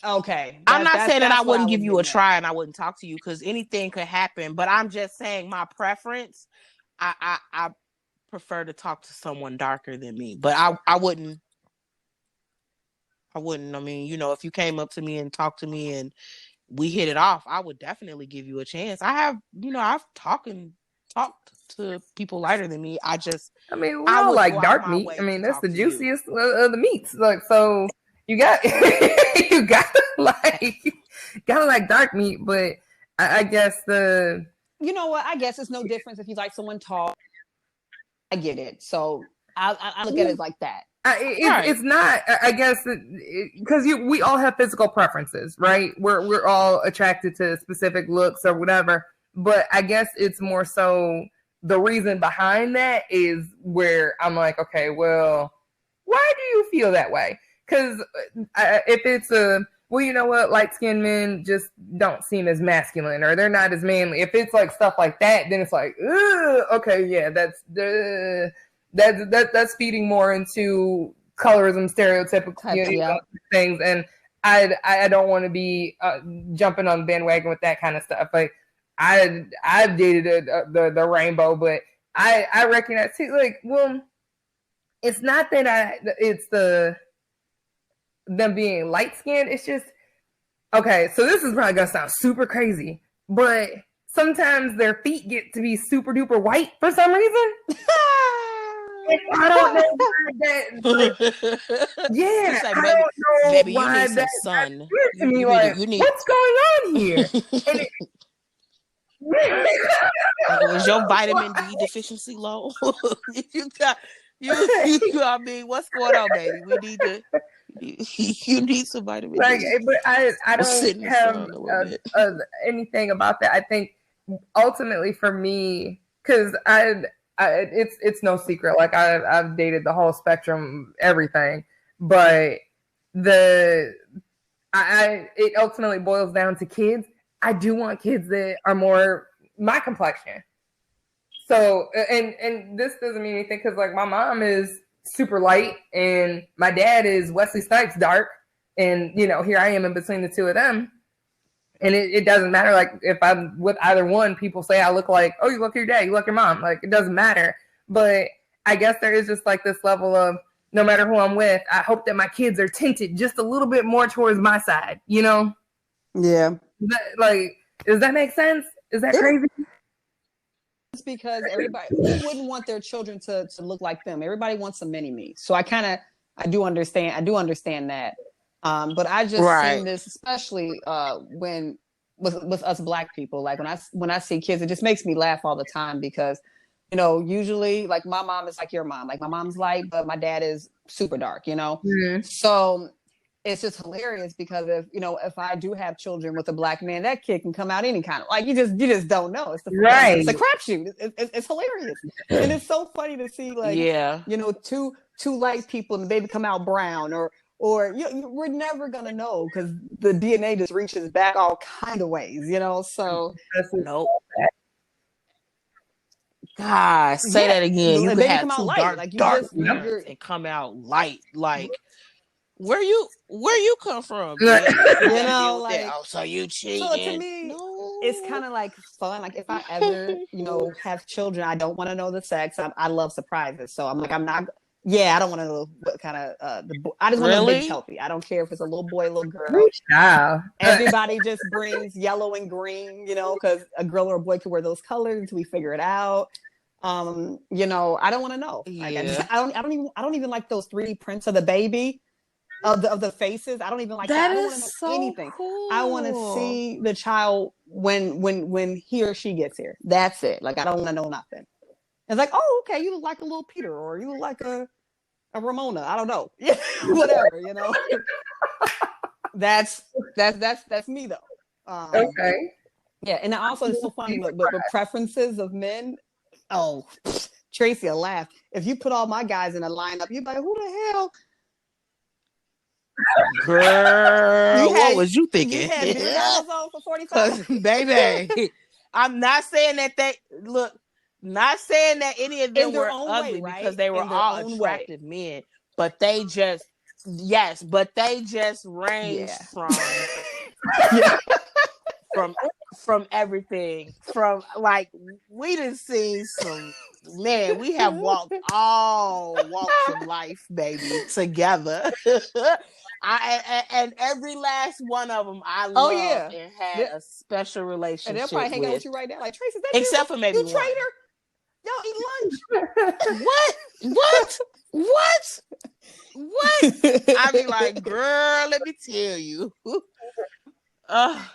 Okay. I'm not saying that I wouldn't give you a getting try and I wouldn't talk to you, because anything could happen. But I'm just saying my preference. I prefer to talk to someone darker than me. But I wouldn't. I mean, you know, if you came up to me and talked to me and we hit it off, I would definitely give you a chance. I've talked to people lighter than me. I mean, we I all would like go out dark my meat. way I mean, to that's talk the to you. juiciest of the meats. Like, so you got you gotta like dark meat, but I guess you know what? I guess it's no difference if you like someone tall. I get it. So I look at it like that. It's not. I guess because we all have physical preferences, right? We're all attracted to specific looks or whatever. But I guess it's more so the reason behind that is where I'm like, okay, well, why do you feel that way? Because if it's well, you know what, light skinned men just don't seem as masculine or they're not as manly. If it's like stuff like that, then it's like, okay, yeah, that's feeding more into colorism, stereotypical things, and I don't want to be jumping on the bandwagon with that kind of stuff. Like I've dated the rainbow, but I recognize too. Like, well, it's not that it's them being light skinned. It's just okay. So this is probably gonna sound super crazy, but sometimes their feet get to be super duper white for some reason. I don't know why that. Yeah, like, I don't know baby, why you need that. some sun. To me, like, what's going on here? Is your vitamin D deficiency low? you I mean, what's going on, baby? We need to. You need some vitamin D. But I don't have anything about that. I think ultimately for me, because it's no secret. Like I've dated the whole spectrum, everything, but it ultimately boils down to kids. I do want kids that are more my complexion. So and this doesn't mean anything because like my mom is super light and my dad is Wesley Snipes dark, and you know here I am in between the two of them. And it doesn't matter, like, if I'm with either one, people say I look like, oh, you look your dad, you look your mom. Like, it doesn't matter. But I guess there is just, like, this level of no matter who I'm with, I hope that my kids are tinted just a little bit more towards my side, you know? Yeah. Does that make sense? Is that crazy? It's because everybody, who wouldn't want their children to look like them? Everybody wants a mini-me. So I do understand that. But I just seen this, especially when with us Black people. Like when I see kids, it just makes me laugh all the time because, you know, usually like my mom is like your mom. Like my mom's light, but my dad is super dark. You know, so it's just hilarious because if I do have children with a Black man, that kid can come out any kind of like you just don't know. It's it's a crapshoot. It's hilarious, and it's so funny to see like two light people and the baby come out brown or we're never gonna know because the DNA just reaches back all kind of ways, you know. So nope. God, say that again. You could have two dark parents and come out light. Like where you come from? You know, like so you cheating. So to me, it's kind of like fun. Like if I ever have children, I don't want to know the sex. I love surprises, so I'm like I'm not. Yeah, I don't want to know what kind of I just want to know baby's healthy. I don't care if it's a little boy, little girl. Everybody just brings yellow and green, because a girl or a boy can wear those colors until we figure it out. I don't want to know. Like I don't even like those 3D prints of the baby, of the faces. I don't even like that. I don't want to know anything. Cool. I want to see the child when he or she gets here. That's it. Like I don't want to know nothing. It's like, oh, okay, you look like a little Peter, or you look like a a Ramona. I don't know. Whatever, you know. That's me though. Okay. Yeah, and also it's so funny, but preferences of men. Oh, Tracy will laugh. If you put all my guys in a lineup, you'd be like, who the hell? Girl, what was you thinking? You had beer girls on for 45. Baby, I'm not saying that not saying that any of them were ugly, way, right? Because they were all attractive men, but they just ranged from everything. From like, we done seen some, man, we have walked all walks of life, baby, together. And every last one of them I loved and had a special relationship and they're probably hanging out with you right now, like, Tracy, that's except for maybe you one. traitor. Y'all eat lunch. What? I be like, girl, let me tell you.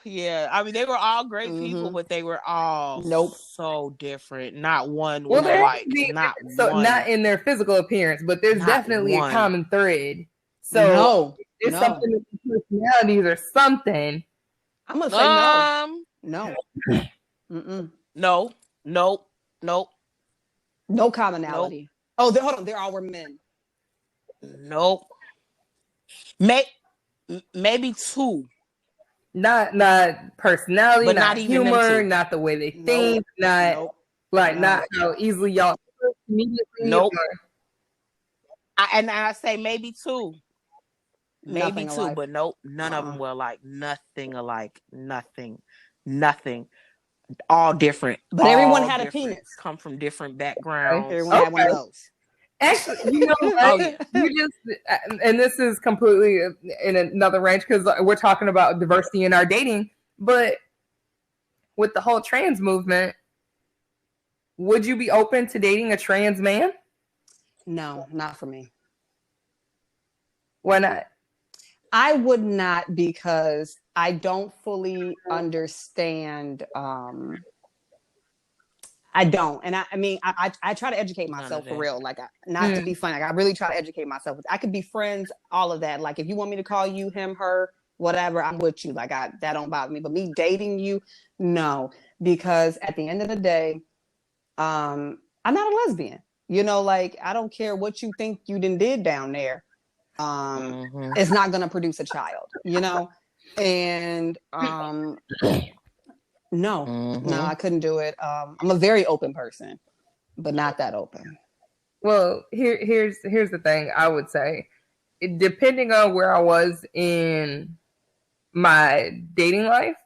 Yeah. I mean, they were all great people, but they were all so different. Not one was not in their physical appearance, but there's definitely a common thread. So it's something with the personalities or something. I'm gonna say no. No. No commonality. Nope. Oh, hold on. There all were men. Nope. Maybe two. Not personality, but not humor, not the way they think, not how easily y'all immediately. Nope. I say maybe two. Maybe two, alike. But nope, none of them were like nothing alike. Nothing. All different. But everyone had a penis. Come from different backgrounds. Everyone had one of those. Actually, you know what? You just, and this is completely in another range because we're talking about diversity in our dating. But with the whole trans movement, would you be open to dating a trans man? No, not for me. Why not? I would not, because I don't fully understand. I don't. And I mean, I try to educate myself for real. Like, not to be funny. Like, I really try to educate myself. I could be friends, all of that. Like, if you want me to call you him, her, whatever, I'm with you. Like, that don't bother me. But me dating you, no. Because at the end of the day, I'm not a lesbian. You know, like, I don't care what you think you did down there. It's not going to produce a child, you know? And no, I couldn't do it. I'm a very open person, but not that open. Well, here's the thing. I would say, depending on where I was in my dating life,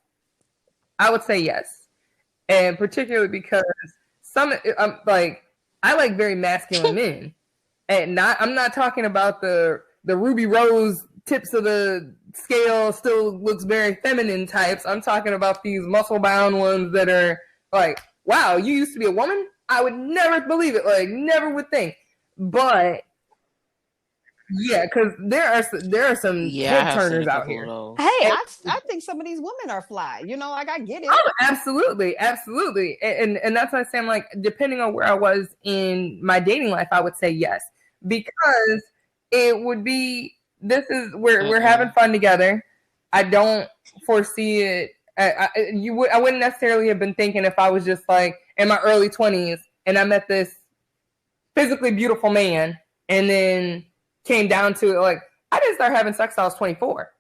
I would say yes, and particularly because I like very masculine men, and I'm not talking about the Ruby Rose tips of the scale still looks very feminine types. I'm talking about these muscle bound ones that are like, wow, you used to be a woman? I would never believe it. Like, never would think. But yeah, because there are some head turners out here. Hey, I think some of these women are fly. You know, like, I get it. Oh, absolutely. And that's why I'm saying, like, depending on where I was in my dating life, I would say yes. Because it would be, we're having fun together. I don't foresee it. I wouldn't necessarily have been thinking if I was just like in my early 20s and I met this physically beautiful man, and then came down to it, like, I didn't start having sex till I was 24.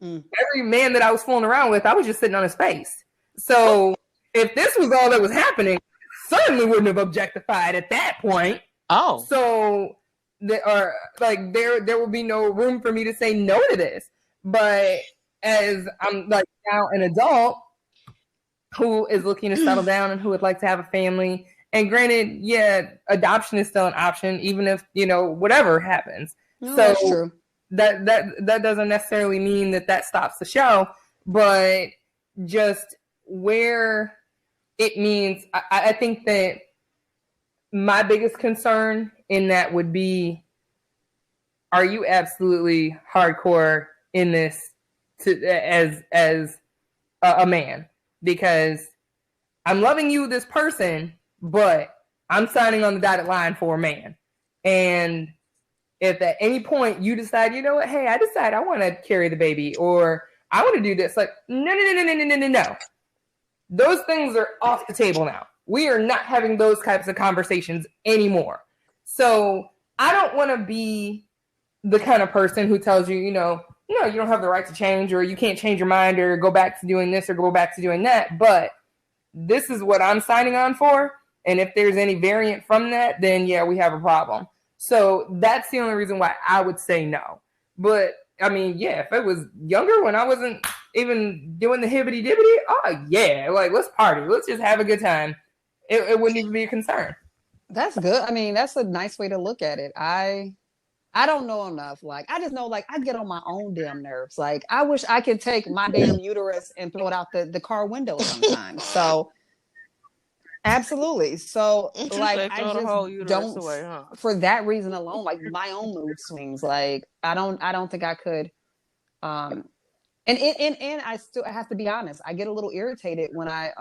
Every man that I was fooling around with, I was just sitting on his face. So if this was all that was happening, certainly wouldn't have objectified at that point. Oh, so there will be no room for me to say no to this. But as I'm like now an adult who is looking to settle down and who would like to have a family, and granted, yeah, adoption is still an option, even if, you know, whatever happens. No, so that's true. That doesn't necessarily mean that stops the show, but just where it means, I think that my biggest concern in that would be, are you absolutely hardcore in this as a man? Because I'm loving you, this person, but I'm signing on the dotted line for a man. And if at any point you decide, you know what, hey, I decide I want to carry the baby or I want to do this, like, no. Those things are off the table now. We are not having those types of conversations anymore. So I don't want to be the kind of person who tells you, no, you don't have the right to change, or you can't change your mind or go back to doing this or go back to doing that. But this is what I'm signing on for. And if there's any variant from that, then yeah, we have a problem. So that's the only reason why I would say no. But I mean, yeah, if it was younger when I wasn't even doing the hibbity dibbity, oh yeah, like let's party. Let's just have a good time. It wouldn't even be a concern. That's good. I mean, that's a nice way to look at it. I don't know enough. Like, I just know, like, I get on my own damn nerves. Like, I wish I could take my damn uterus and throw it out the car window sometimes. So, absolutely. So, like, I just don't, away, huh? For that reason alone, like, my own mood swings. Like, I don't think I could. And I have to be honest. I get a little irritated when I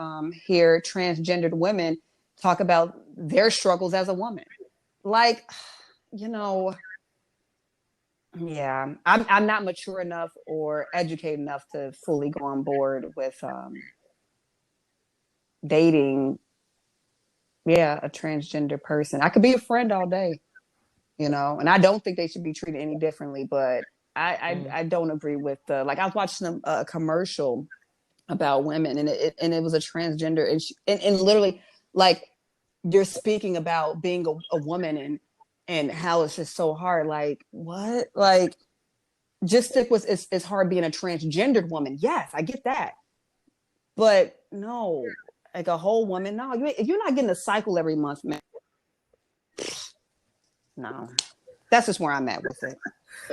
hear transgendered women talk about their struggles as a woman. Like, yeah, I'm not mature enough or educated enough to fully go on board with dating, a transgender person. I could be a friend all day, and I don't think they should be treated any differently. But I don't agree with like, I was watching a commercial about women, and it was a transgender, and literally, like, you're speaking about being a woman and how it's just so hard. Like, what? Like, just stick with it's hard being a transgendered woman. Yes, I get that. But no, like a whole woman, no. You're not getting a cycle every month, man. No. That's just where I'm at with it.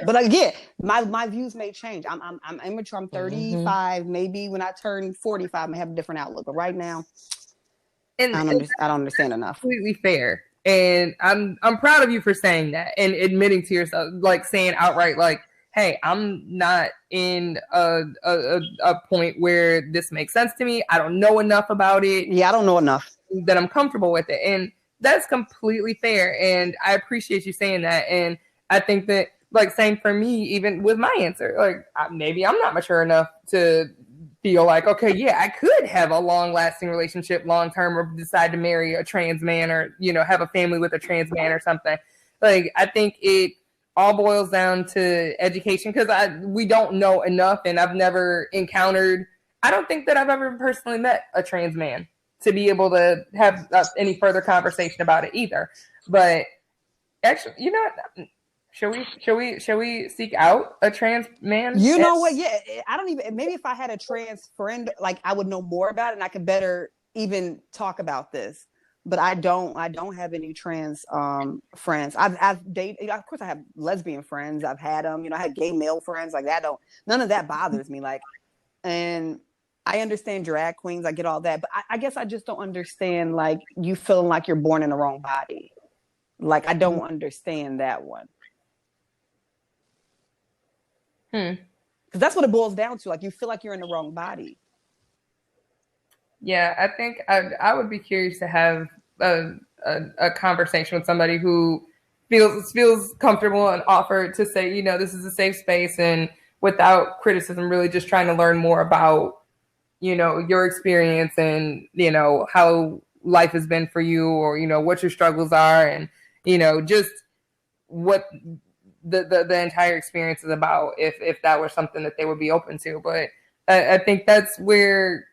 But again, my views may change. I'm immature. I'm 35. Mm-hmm. Maybe when I turn 45, I may have a different outlook. But right now, I don't understand enough. Completely fair. And I'm proud of you for saying that and admitting to yourself, like saying outright, like, hey, I'm not in a point where this makes sense to me. I don't know enough about it. Yeah, I don't know enough. That I'm comfortable with it. And that's completely fair. And I appreciate you saying that. And I think that, like, same for me, even with my answer, like, maybe I'm not mature enough to feel like, okay, yeah, I could have a long-lasting relationship long-term or decide to marry a trans man or, have a family with a trans man or something. Like, I think it all boils down to education because we don't know enough, and I've never encountered, I don't think that I've ever personally met a trans man to be able to have any further conversation about it either. But actually, Shall we seek out a trans man? You know what? Yeah, I don't even. Maybe if I had a trans friend, like, I would know more about it, and I could better even talk about this. But I don't have any trans friends. I've dated. Of course, I have lesbian friends. I've had them. I had gay male friends. Like that. None of that bothers me. Like, and I understand drag queens. I get all that. But I guess I just don't understand, like, you feeling like you're born in the wrong body. Like, I don't understand that one. Because that's what it boils down to. Like, you feel like you're in the wrong body. Yeah, I think I would be curious to have a conversation with somebody who feels comfortable and offer to say, this is a safe space, and without criticism, really just trying to learn more about, your experience and, how life has been for you, or, what your struggles are, and, just what the entire experience is about, if that were something that they would be open to. But I think that's where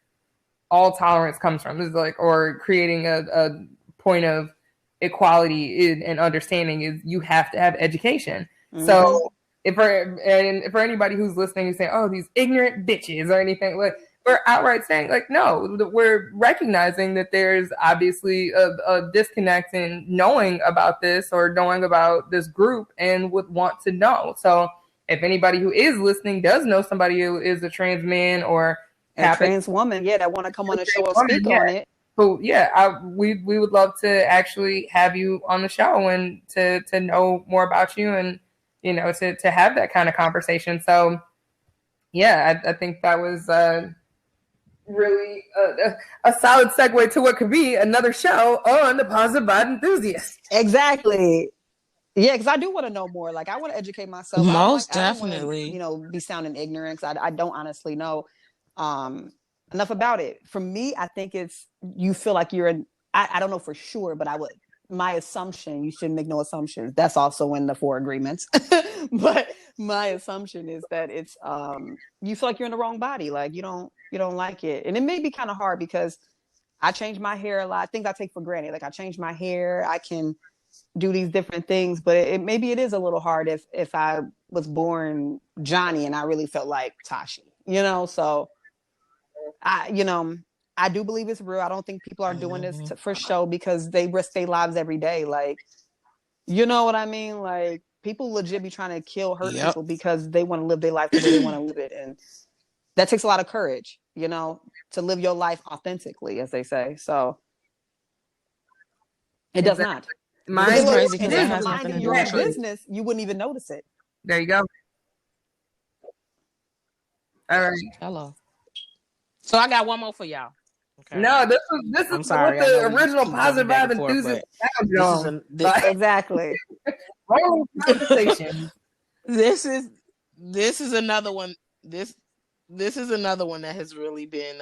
all tolerance comes from, is like, or creating a point of equality and understanding, is you have to have education. Mm-hmm. So for anybody who's listening and saying, oh, these ignorant bitches or anything, like, we're outright saying, like, no, we're recognizing that there's obviously a disconnect in knowing about this or knowing about this group and would want to know. So if anybody who is listening does know somebody who is a trans man or a trans woman, that want to come on the show and speak on it. So we would love to actually have you on the show and to know more about you and, to have that kind of conversation. So I think that was really a solid segue to what could be another show on the Positive Vibe Enthusiast. Exactly. Yeah, because I do want to know more. Like, I want to educate myself. Most I don't want to, definitely. be sounding ignorant. 'Cause I don't honestly know enough about it. For me, I think it's you feel like you're in. I don't know for sure, but I would. My assumption, you shouldn't make no assumptions. That's also in the four agreements. But my assumption is that it's you feel like you're in the wrong body. Like you don't like it, and it may be kind of hard because I change my hair a lot. Things I take for granted. Like I change my hair. I can do these different things, but maybe it is a little hard if I was born Johnny and I really felt like Tashi, so I do believe it's real. I don't think people are doing this for show because they risk their lives every day. Like, you know what I mean? Like people legit be trying to hurt people because they want to live their life the way they want to live it. And that takes a lot of courage, to live your life authentically, as they say. So it does not. Mine's crazy because it has nothing to do with your business. You wouldn't even notice it. There you go. All right. Hello. So I got one more for y'all. Okay. No, this is what the original Positive Vibe Enthusiast sounds exactly. Conversation. This is another one. This is another one that has really been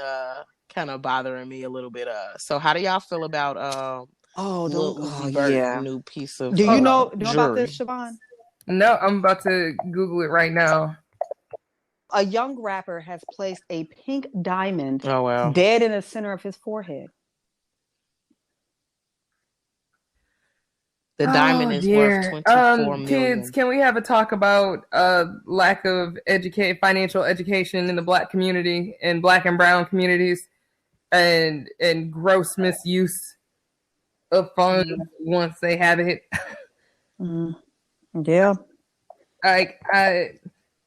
kind of bothering me a little bit. So how do y'all feel about Lil Uzi Vert's new piece of do you know jewelry? about this, Siobhan? No, I'm about to Google it right now. A young rapper has placed a pink diamond dead in the center of his forehead. The diamond is worth 24 million. Kids, can we have a talk about lack of financial education in the Black community and Black and Brown communities, and gross misuse of funds once they have it? Yeah. Like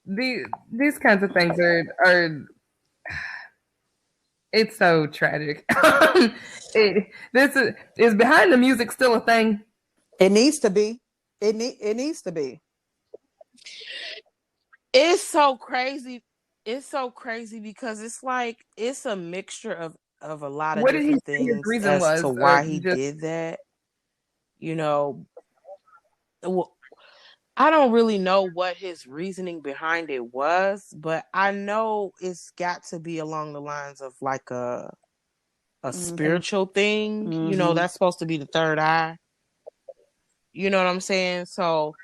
these kinds of things are it's so tragic. Is behind the music still a thing? It needs to be. It needs to be. It's so crazy. It's so crazy because it's like it's a mixture of a lot of different things as to why he did that. I don't really know what his reasoning behind it was, but I know it's got to be along the lines of like a spiritual thing. Mm-hmm. That's supposed to be the third eye. You know what I'm saying? So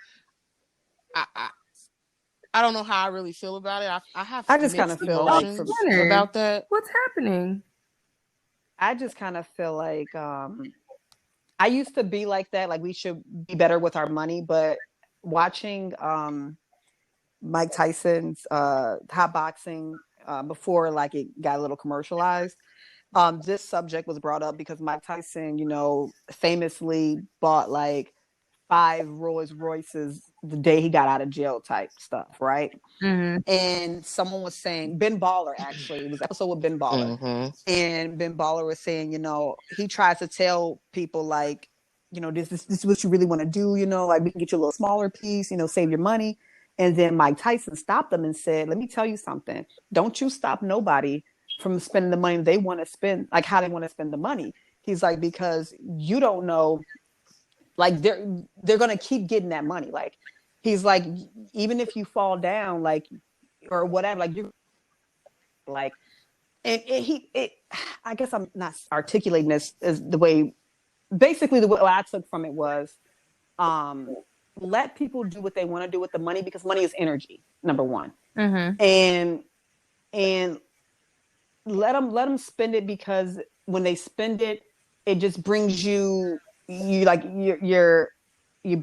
I don't know how I really feel about it. I just kind of feel like about that. What's happening? I just kind of feel like I used to be like that. Like we should be better with our money, but watching Mike Tyson's hot boxing before like it got a little commercialized, this subject was brought up because Mike Tyson, famously bought like 5 Rolls Royces the day he got out of jail type stuff, right? Mm-hmm. And someone was saying, Ben Baller, actually, it was an episode with Ben Baller. Mm-hmm. And Ben Baller was saying, he tries to tell people like, this is what you really want to do, like we can get you a little smaller piece, save your money. And then Mike Tyson stopped them and said, let me tell you something. Don't you stop nobody from spending the money they want to spend, like how they want to spend the money. He's like, because you don't know, like they're going to keep getting that money. Like, he's like, even if you fall down, like, or whatever, like you're like, and I guess I'm not articulating this as the way, basically the way I took from it was, let people do what they want to do with the money because money is energy, number one. Mm-hmm. And let them spend it because when they spend it, it just brings you're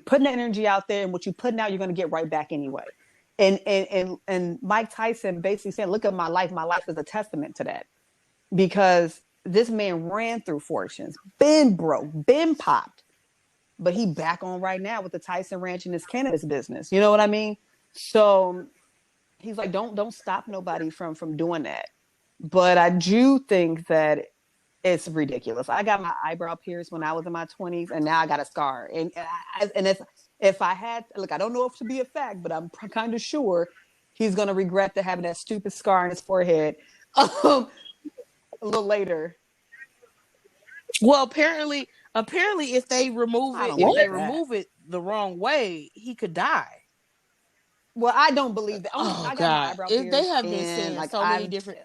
putting the energy out there, and what you're putting out, you're going to get right back anyway. And Mike Tyson basically said, look at my life. My life is a testament to that, because this man ran through fortunes, been broke, been popped, but he back on right now with the Tyson Ranch and his cannabis business. You know what I mean? So he's like, don't stop nobody from doing that. But I do think that it's ridiculous. I got my eyebrow pierced when I was in my 20s, and now I got a scar. And if I had, look, I don't know if to be a fact, but I'm kind of sure he's going to regret having that stupid scar on his forehead a little later. Well, apparently, Apparently, if they remove I it, don't if they believe that. remove it the wrong way, he could die. Well, I don't believe that. Oh I got my God! eyebrow If they pierced, have been and saying like so many different.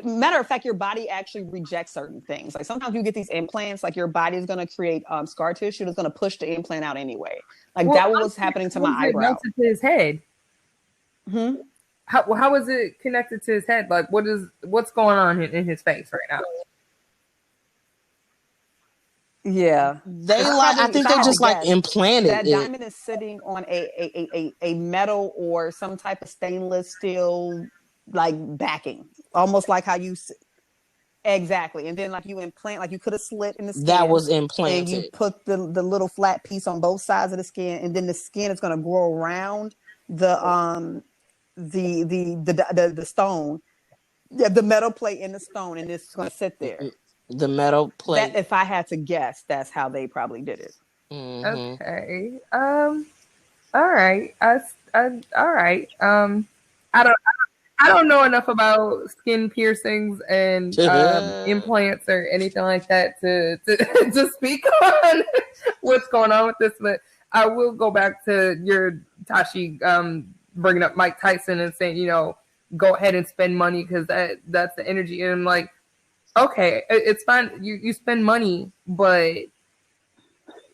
Matter of fact, your body actually rejects certain things. Like sometimes you get these implants, like your body is going to create scar tissue that's going to push the implant out anyway. Like that was happening to my eyebrow. Melted to his head. Hmm? How is it connected to his head? Like what's going on in his face right now? Yeah, I think they just like implanted that it. diamond is sitting on a metal or some type of stainless steel like backing, almost like how you exactly. And then like you implant, like you could have slit in the skin That was and implanted. you put the little flat piece on both sides of the skin, and then the skin is going to grow around the stone, the metal plate in the stone, and it's going to sit there. The metal plate. That, if I had to guess, that's how they probably did it. Mm-hmm. Okay. All right. All right. I don't know enough about skin piercings and implants or anything like that to speak on what's going on with this, but I will go back to your Tashi bringing up Mike Tyson and saying, go ahead and spend money because that's the energy. And I'm like, okay, it's fine. You spend money, but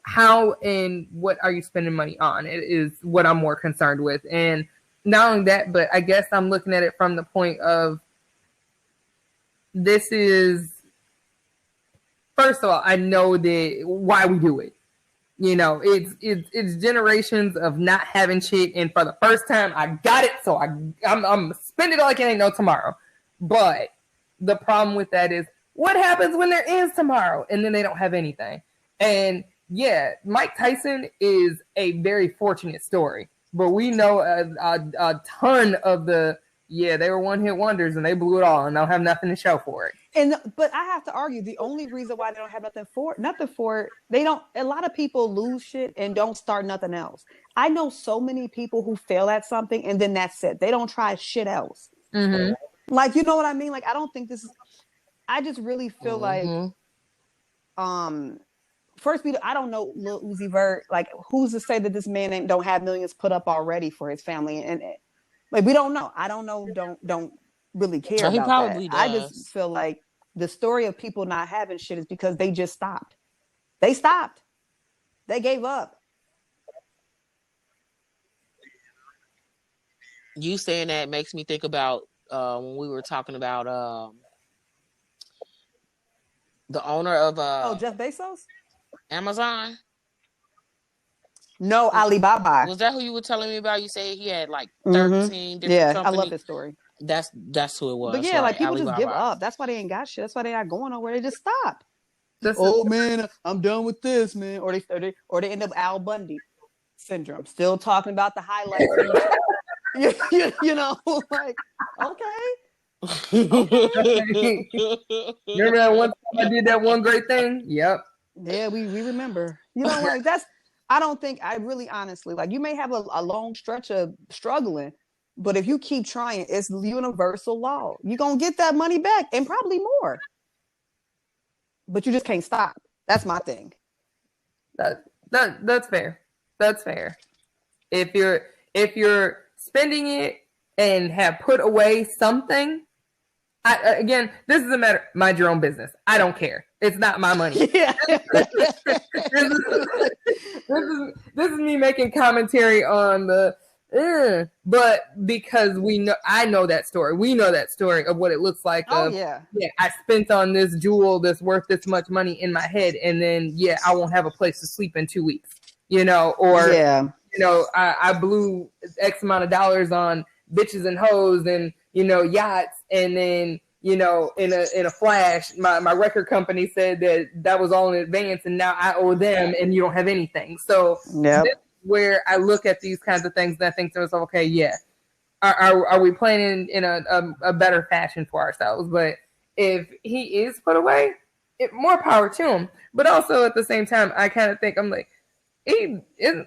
how and what are you spending money on? It is what I'm more concerned with. And not only that, but I guess I'm looking at it from the point of this is, first of all, I know that why we do it. It's generations of not having shit, and for the first time, I got it, so I'm spending it like it ain't no tomorrow. But the problem with that is, what happens when there is tomorrow, and then they don't have anything? And yeah, Mike Tyson is a very fortunate story, but we know a ton of they were one-hit wonders and they blew it all and don't have nothing to show for it. But I have to argue the only reason why they don't have nothing for it, they don't. A lot of people lose shit and don't start nothing else. I know so many people who fail at something and then that's it. They don't try shit else. Mm-hmm. Like, you know what I mean? Like, I don't think this is. I just really feel like, first, I don't know Lil Uzi Vert. Like, who's to say that this man don't have millions put up already for his family? And like, we don't know. I don't know. Don't really care about that. Does. I just feel like the story of people not having shit is because they just stopped. They stopped. They gave up. You saying that makes me think about when we were talking about the owner of Jeff Bezos? Amazon? No, Alibaba. Was that who you were telling me about? You say he had like 13 different companies. I love this story. That's who it was. But yeah, like people Alibaba. just give up. That's why they ain't got shit. That's why they not going nowhere. They just stop. Man, I'm done with this, man. Or they end up Al Bundy syndrome, still talking about the highlights. you know, like, okay. Remember that one time I did that one great thing? Yep. Yeah, we remember. You know, like I really honestly, like, you may have a long stretch of struggling, but if you keep trying, it's universal law. You're going to get that money back and probably more. But you just can't stop. That's my thing. That's fair. That's fair. If you're spending it and have put away something, again, this is a matter. Mind your own business. I don't care. It's not my money. Yeah. This is me making commentary on but because I know that story. We know that story of what it looks like. Yeah, I spent on this jewel that's worth this much money in my head, and then I won't have a place to sleep in 2 weeks. I blew X amount of dollars on bitches and hoes and yachts, and then in a flash, my record company said that was all in advance, and now I owe them, and you don't have anything. So this is where I look at these kinds of things and I think to myself, okay, are we playing in a better fashion for ourselves? But if he is put away, more power to him. But also at the same time, I kind of think, I'm like, Lil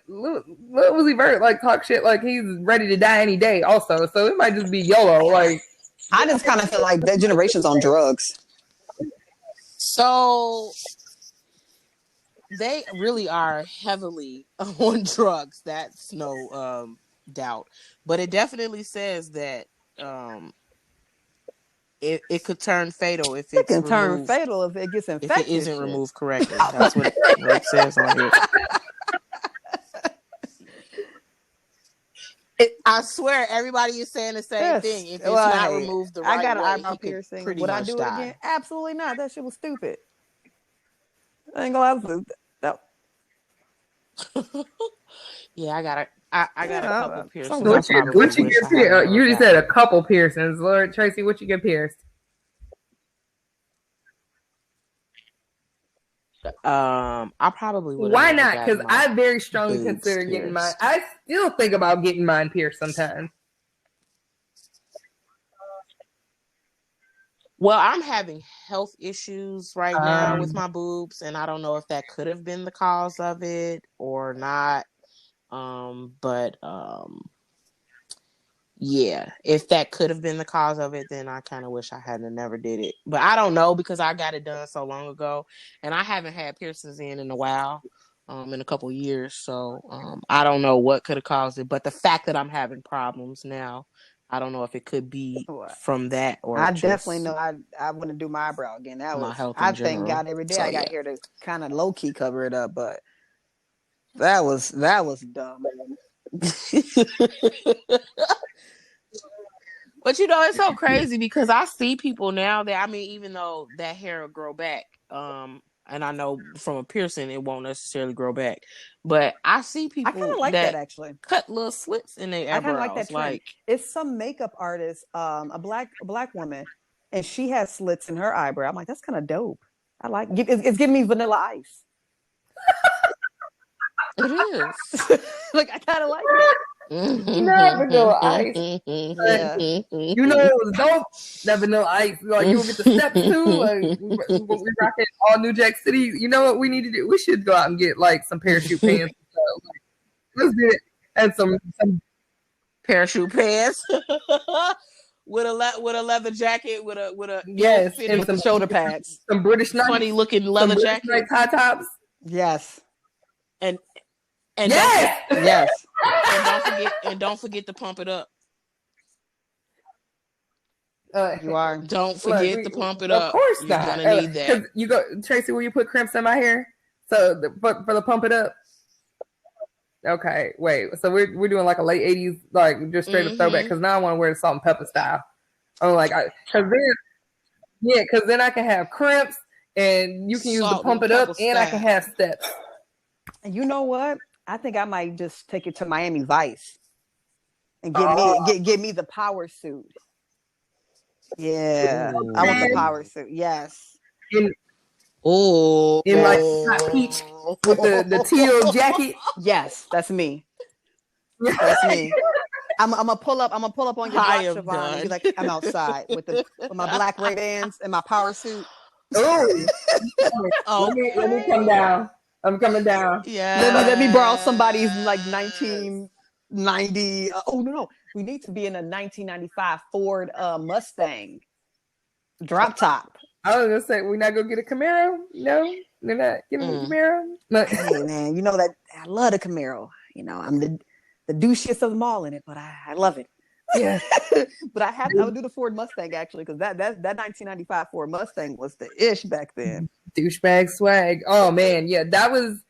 Uzi Vert like talk shit like he's ready to die any day also, so it might just be YOLO. Like, I just kind of feel like that generation's on drugs. So they really are heavily on drugs. That's no doubt. But it definitely says that it could turn fatal if It it's can turn removed. fatal if it gets infected. If it isn't removed correctly. That's what it says on here. I swear, everybody is saying the same thing. If it's not removed the right way, I got an eyebrow piercing. Would I do it again? Absolutely not. That shit was stupid. I ain't gonna lie. Yeah, I got a couple piercings. What you get pierced? You just said a couple piercings. Lord Tracy, what you get pierced? I probably would. Why not? Because I very strongly consider getting mine. I still think about getting mine pierced sometimes. Well, I'm having health issues right now with my boobs, and I don't know if that could have been the cause of it or not. Yeah, if that could have been the cause of it, then I kind of wish I hadn't never did it. But I don't know because I got it done so long ago, and I haven't had piercings in a while, in a couple years. So I don't know what could have caused it. But the fact that I'm having problems now, I don't know if it could be from that or I definitely know I want to do my eyebrow again. That was I thank God every day I got here to kind of low key cover it up, but that was dumb. But it's so crazy because I see people now that even though that hair will grow back, and I know from a piercing it won't necessarily grow back, but I see people I kind of like that actually. Cut little slits in their eyebrows. I kind of like that trend. It's some makeup artist, a black woman, and she has slits in her eyebrow. I'm like, that's kind of dope. I like it's giving me Vanilla Ice. It is. Like I kind of like it. Not Vanilla Ice. Yeah. You know it was dope. That Vanilla Ice. Like you will get the steps too. Like we rocking all New Jack City. You know what we need to do? We should go out and get like some parachute pants. Let's do it. And some parachute pants. with a leather jacket with a yes, and some shoulder pads. Some British funny looking leather jacket. High tops. Yes. And yes. And don't forget to pump it up. You are. Don't forget to pump it up. Of course not. You're gonna need that. You go, Tracy. Will you put crimps in my hair? So for the pump it up. Okay, wait. So we're doing like a late '80s, like just straight up throwback. Because now I want to wear the salt and pepper style. I'm like, because then I can have crimps, and you can use the pump it up, and I can have steps. And you know what? I think I might just take it to Miami Vice and give me the power suit. Yeah, ooh. I want the power suit. Yes. In like hot peach with the teal jacket. Yes, that's me. That's me. I'm gonna pull up on your block, Siobhan, and be like, I'm outside with my black Ray-Bans and my power suit. Oh, let me come down. I'm coming down. Yeah. Let me borrow somebody's like 1990. No. We need to be in a 1995 Ford Mustang drop top. I was gonna say we're not gonna get a Camaro. No, they're not getting a Camaro. No. Hey man, you know that I love the Camaro. You know, I'm the douchiest of them all in it, but I love it. Yeah. But I would do the Ford Mustang actually because that 1995 Ford Mustang was the ish back then. Douchebag swag. Oh man, yeah, that was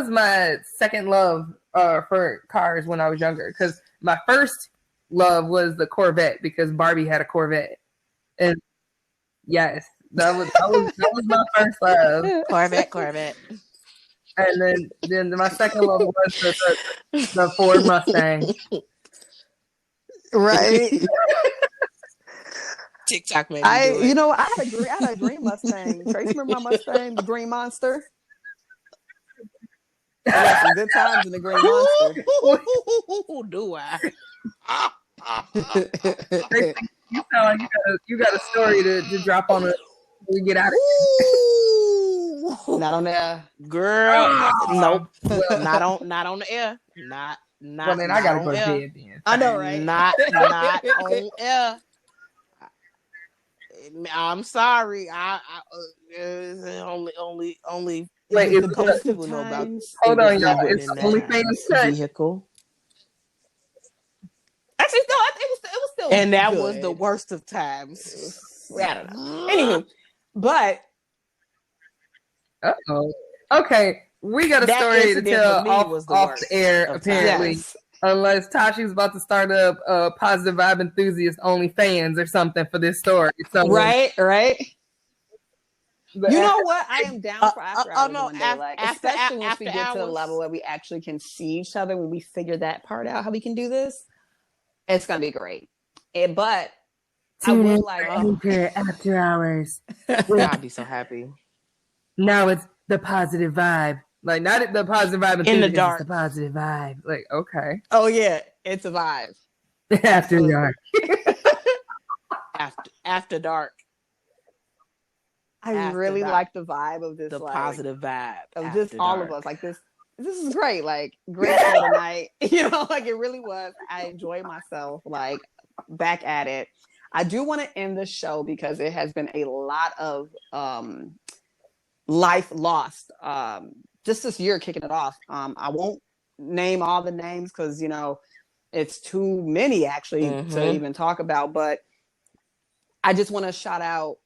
my second love for cars when I was younger. Because my first love was the Corvette because Barbie had a Corvette, and yes, that was my first love. Corvette. And then my second love was the Ford Mustang. Right. TikTok made me do it. You know, I had a green Mustang. Trace, remember my Mustang, the green monster? I had some good times in the green monster. Do I? You sound like you got a story to drop on it when we get out of here. Not on the air. Girl. Nope. Not on the air. Not well, man, I gotta go to bed then. I know, right? Not on air. I'm sorry. I only Wait, was is the it, best of People know about times. hold it was on, y'all. living It's in the that OnlyFans cut. vehicle. Actually, no, it was still And that good. was the worst of times. I don't know. Anywho, but Uh-oh. Okay, we got a That story to incident tell for me off, was the off worst the air, of apparently. yes, Unless Tashi's about to start up a Positive Vibe Enthusiast OnlyFans or something for this story. So, right. but You after- know what? I am down for after hours no, one day, like after especially once we after get to the hours. level where we actually can see each other. When we figure that part out, how we can do this, it's gonna be great. But I Tune would in like. for Anchor After Hours. I'd be so happy. Now it's the Positive Vibe. Like, not the Positive Vibe In the Enthusiast, dark. it's the Positive Vibe. Like, okay. Oh yeah, it's a vibe. After dark. After dark. I After really dark. like the vibe of this, The like, positive vibe of after just all dark. of us. Like this is great. Like great show tonight. You know, like it really was. I enjoyed myself. Like back at it. I do want to end the show because it has been a lot of life lost. Just this year kicking it off. I won't name all the names because you know it's too many actually to even talk about. But I just want to shout out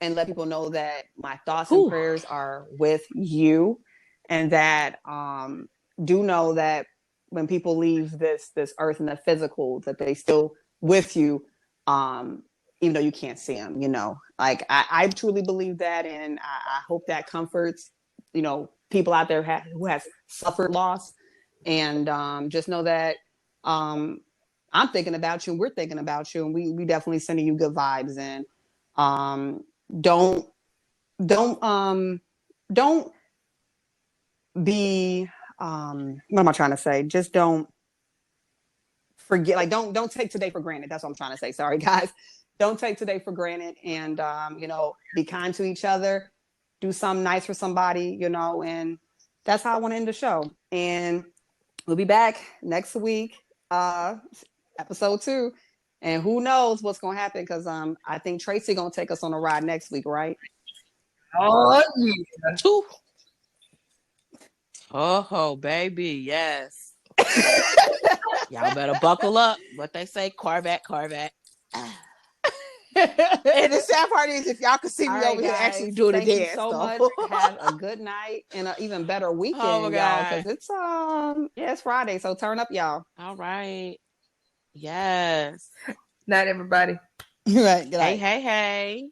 and let people know that my thoughts and prayers are with you, and that do know that when people leave this earth in the physical, that they still with you, even though you can't see them. You know, like I truly believe that, and I hope that comforts you know people out there who has suffered loss, and just know that I'm thinking about you, and we're thinking about you, and we definitely sending you good vibes, and don't don't be what am I trying to say? Just don't forget, like don't take today for granted. That's what I'm trying to say. Sorry guys. Don't take today for granted, and you know, be kind to each other, do something nice for somebody, you know, and that's how I want to end the show. And we'll be back next week, episode 2. And who knows what's gonna happen, because I think Tracy gonna take us on a ride next week, right? Oh, yeah. Oh, baby, yes. Y'all better buckle up. What they say, Corvette. And the sad part is, if y'all could see me over here actually doing thank a dance, you so much. Have a good night and an even better weekend, y'all, because it's it's Friday, so turn up, y'all. All right. Yes. Night, everybody. Right. Good night. Hey.